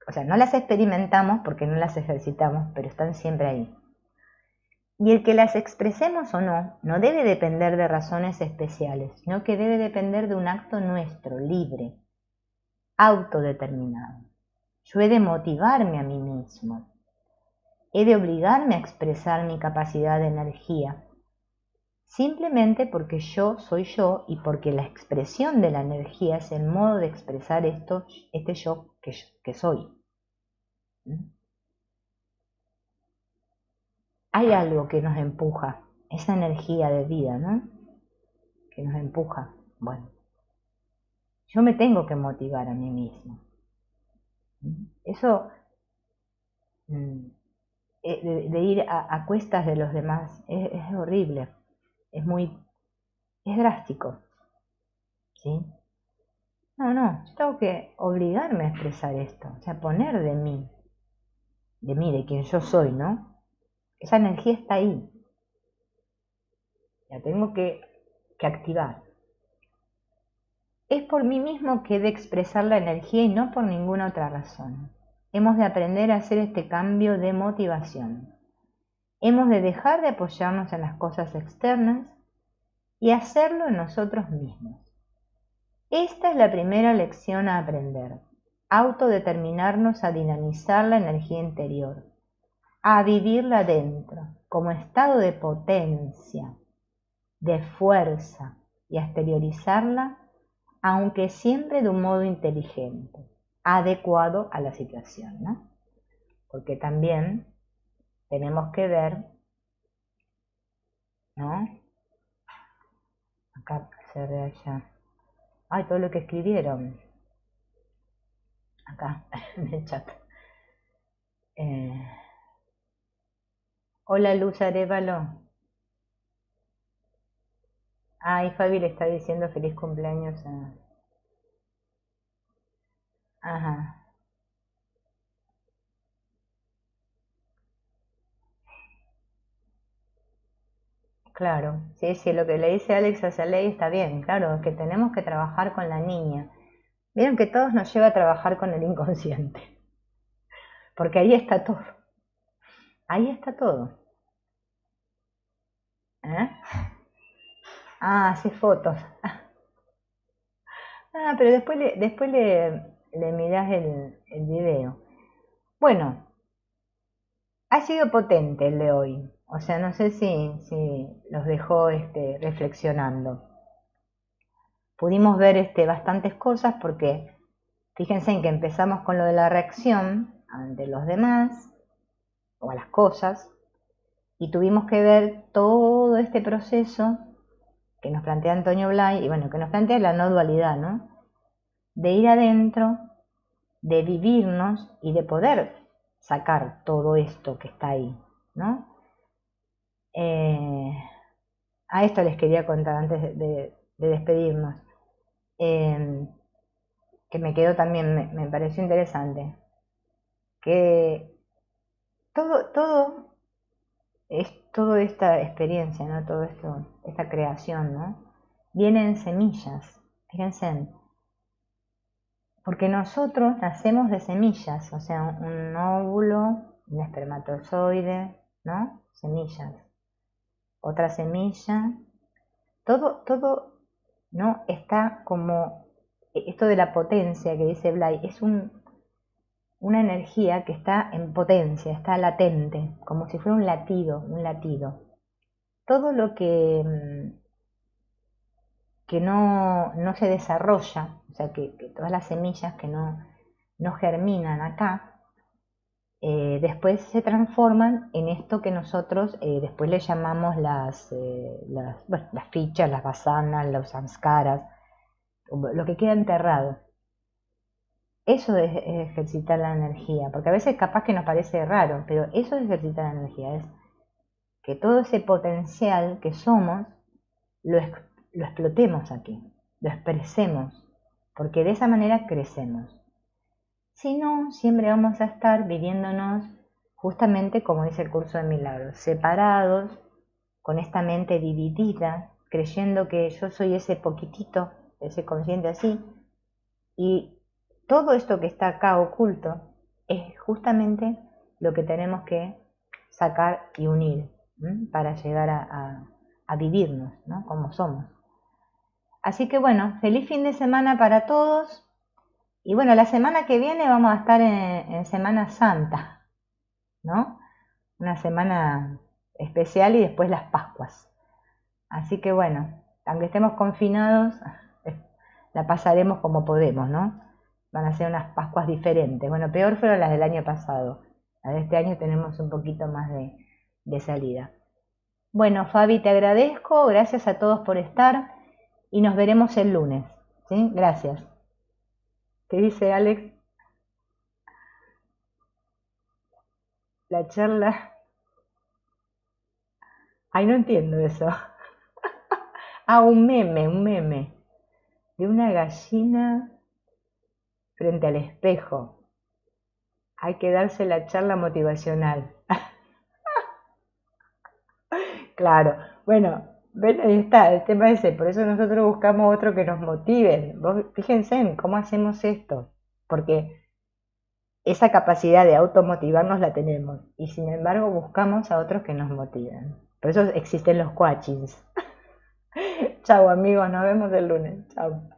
o sea, no las experimentamos porque no las ejercitamos, pero están siempre ahí. Y el que las expresemos o no, no debe depender de razones especiales, sino que debe depender de un acto nuestro, libre, autodeterminado. Yo he de motivarme a mí mismo. He de obligarme a expresar mi capacidad de energía, simplemente porque yo soy yo y porque la expresión de la energía es el modo de expresar este yo que soy. Hay algo que nos empuja, esa energía de vida, ¿no? Que nos empuja. Bueno, yo me tengo que motivar a mí mismo. Eso de ir a cuestas de los demás es horrible, es drástico, ¿sí? No, yo tengo que obligarme a expresar esto, o sea, poner de quien yo soy, ¿no? Esa energía está ahí, la tengo que activar. Es por mí mismo que he de expresar la energía y no por ninguna otra razón. Hemos de aprender a hacer este cambio de motivación. Hemos de dejar de apoyarnos en las cosas externas y hacerlo en nosotros mismos. Esta es la primera lección a aprender. Autodeterminarnos a dinamizar la energía interior, a vivirla dentro, como estado de potencia, de fuerza, y a exteriorizarla, aunque siempre de un modo inteligente, adecuado a la situación, ¿no? Porque también tenemos que ver, ¿no? Acá se ve allá. Ay, todo lo que escribieron. Acá, en el chat. Hola Luz Arevalo. Ay, Fabi le está diciendo feliz cumpleaños a... Ajá, claro. Sí, sí, lo que le dice Alex hacia Ley está bien. Claro, que tenemos que trabajar con la niña. Vieron que todos nos lleva a trabajar con el inconsciente. Porque ahí está todo. Ahí está todo. ¿Eh? Ah, hace fotos. Ah, pero después le mirás el video. Bueno, ha sido potente el de hoy. O sea, no sé si los dejó reflexionando. Pudimos ver bastantes cosas porque fíjense en que empezamos con lo de la reacción ante los demás o a las cosas y tuvimos que ver todo este proceso que nos plantea Antonio Blay y bueno, que nos plantea la no dualidad, ¿no? De ir adentro, de vivirnos y de poder sacar todo esto que está ahí, ¿no? A esto les quería contar antes de despedirnos, que me quedó también, me pareció interesante, que todo es toda esta experiencia, ¿no? Todo esto, esta creación, ¿no? Viene en semillas, fíjense, porque nosotros nacemos de semillas, o sea, un óvulo, un espermatozoide, ¿no? Semillas. Otra semilla, todo, ¿no? Está como, esto de la potencia que dice Blay, es una energía que está en potencia, está latente, como si fuera un latido. Todo lo que no se desarrolla, o sea, que todas las semillas que no germinan acá, después se transforman en esto que nosotros después le llamamos las fichas, las vasanas, los samskaras, lo que queda enterrado. Eso es ejercitar la energía, porque a veces capaz que nos parece raro, pero eso es ejercitar la energía, es que todo ese potencial que somos lo explotemos aquí, lo expresemos, porque de esa manera crecemos. Si no, siempre vamos a estar viviéndonos justamente como dice el curso de milagros, separados, con esta mente dividida, creyendo que yo soy ese poquitito, ese consciente así, y todo esto que está acá oculto es justamente lo que tenemos que sacar y unir, ¿m? Para llegar a vivirnos, ¿no? Como somos. Así que bueno, feliz fin de semana para todos. Y bueno, la semana que viene vamos a estar en Semana Santa, ¿no? Una semana especial y después las Pascuas. Así que bueno, aunque estemos confinados, la pasaremos como podemos, ¿no? Van a ser unas Pascuas diferentes. Bueno, peor fueron las del año pasado. Las de este año tenemos un poquito más de salida. Bueno, Fabi, te agradezco. Gracias a todos por estar y nos veremos el lunes. ¿Sí? Gracias. ¿Qué dice Alex? La charla. Ay, no entiendo eso. Ah, un meme. De una gallina frente al espejo. Hay que darse la charla motivacional. Claro, bueno, ven, ahí está, el tema ese, por eso nosotros buscamos otro que nos motive. Fíjense en cómo hacemos esto, porque esa capacidad de automotivarnos la tenemos, y sin embargo buscamos a otros que nos motiven. Por eso existen los coachings. Chau amigos, nos vemos el lunes. Chau.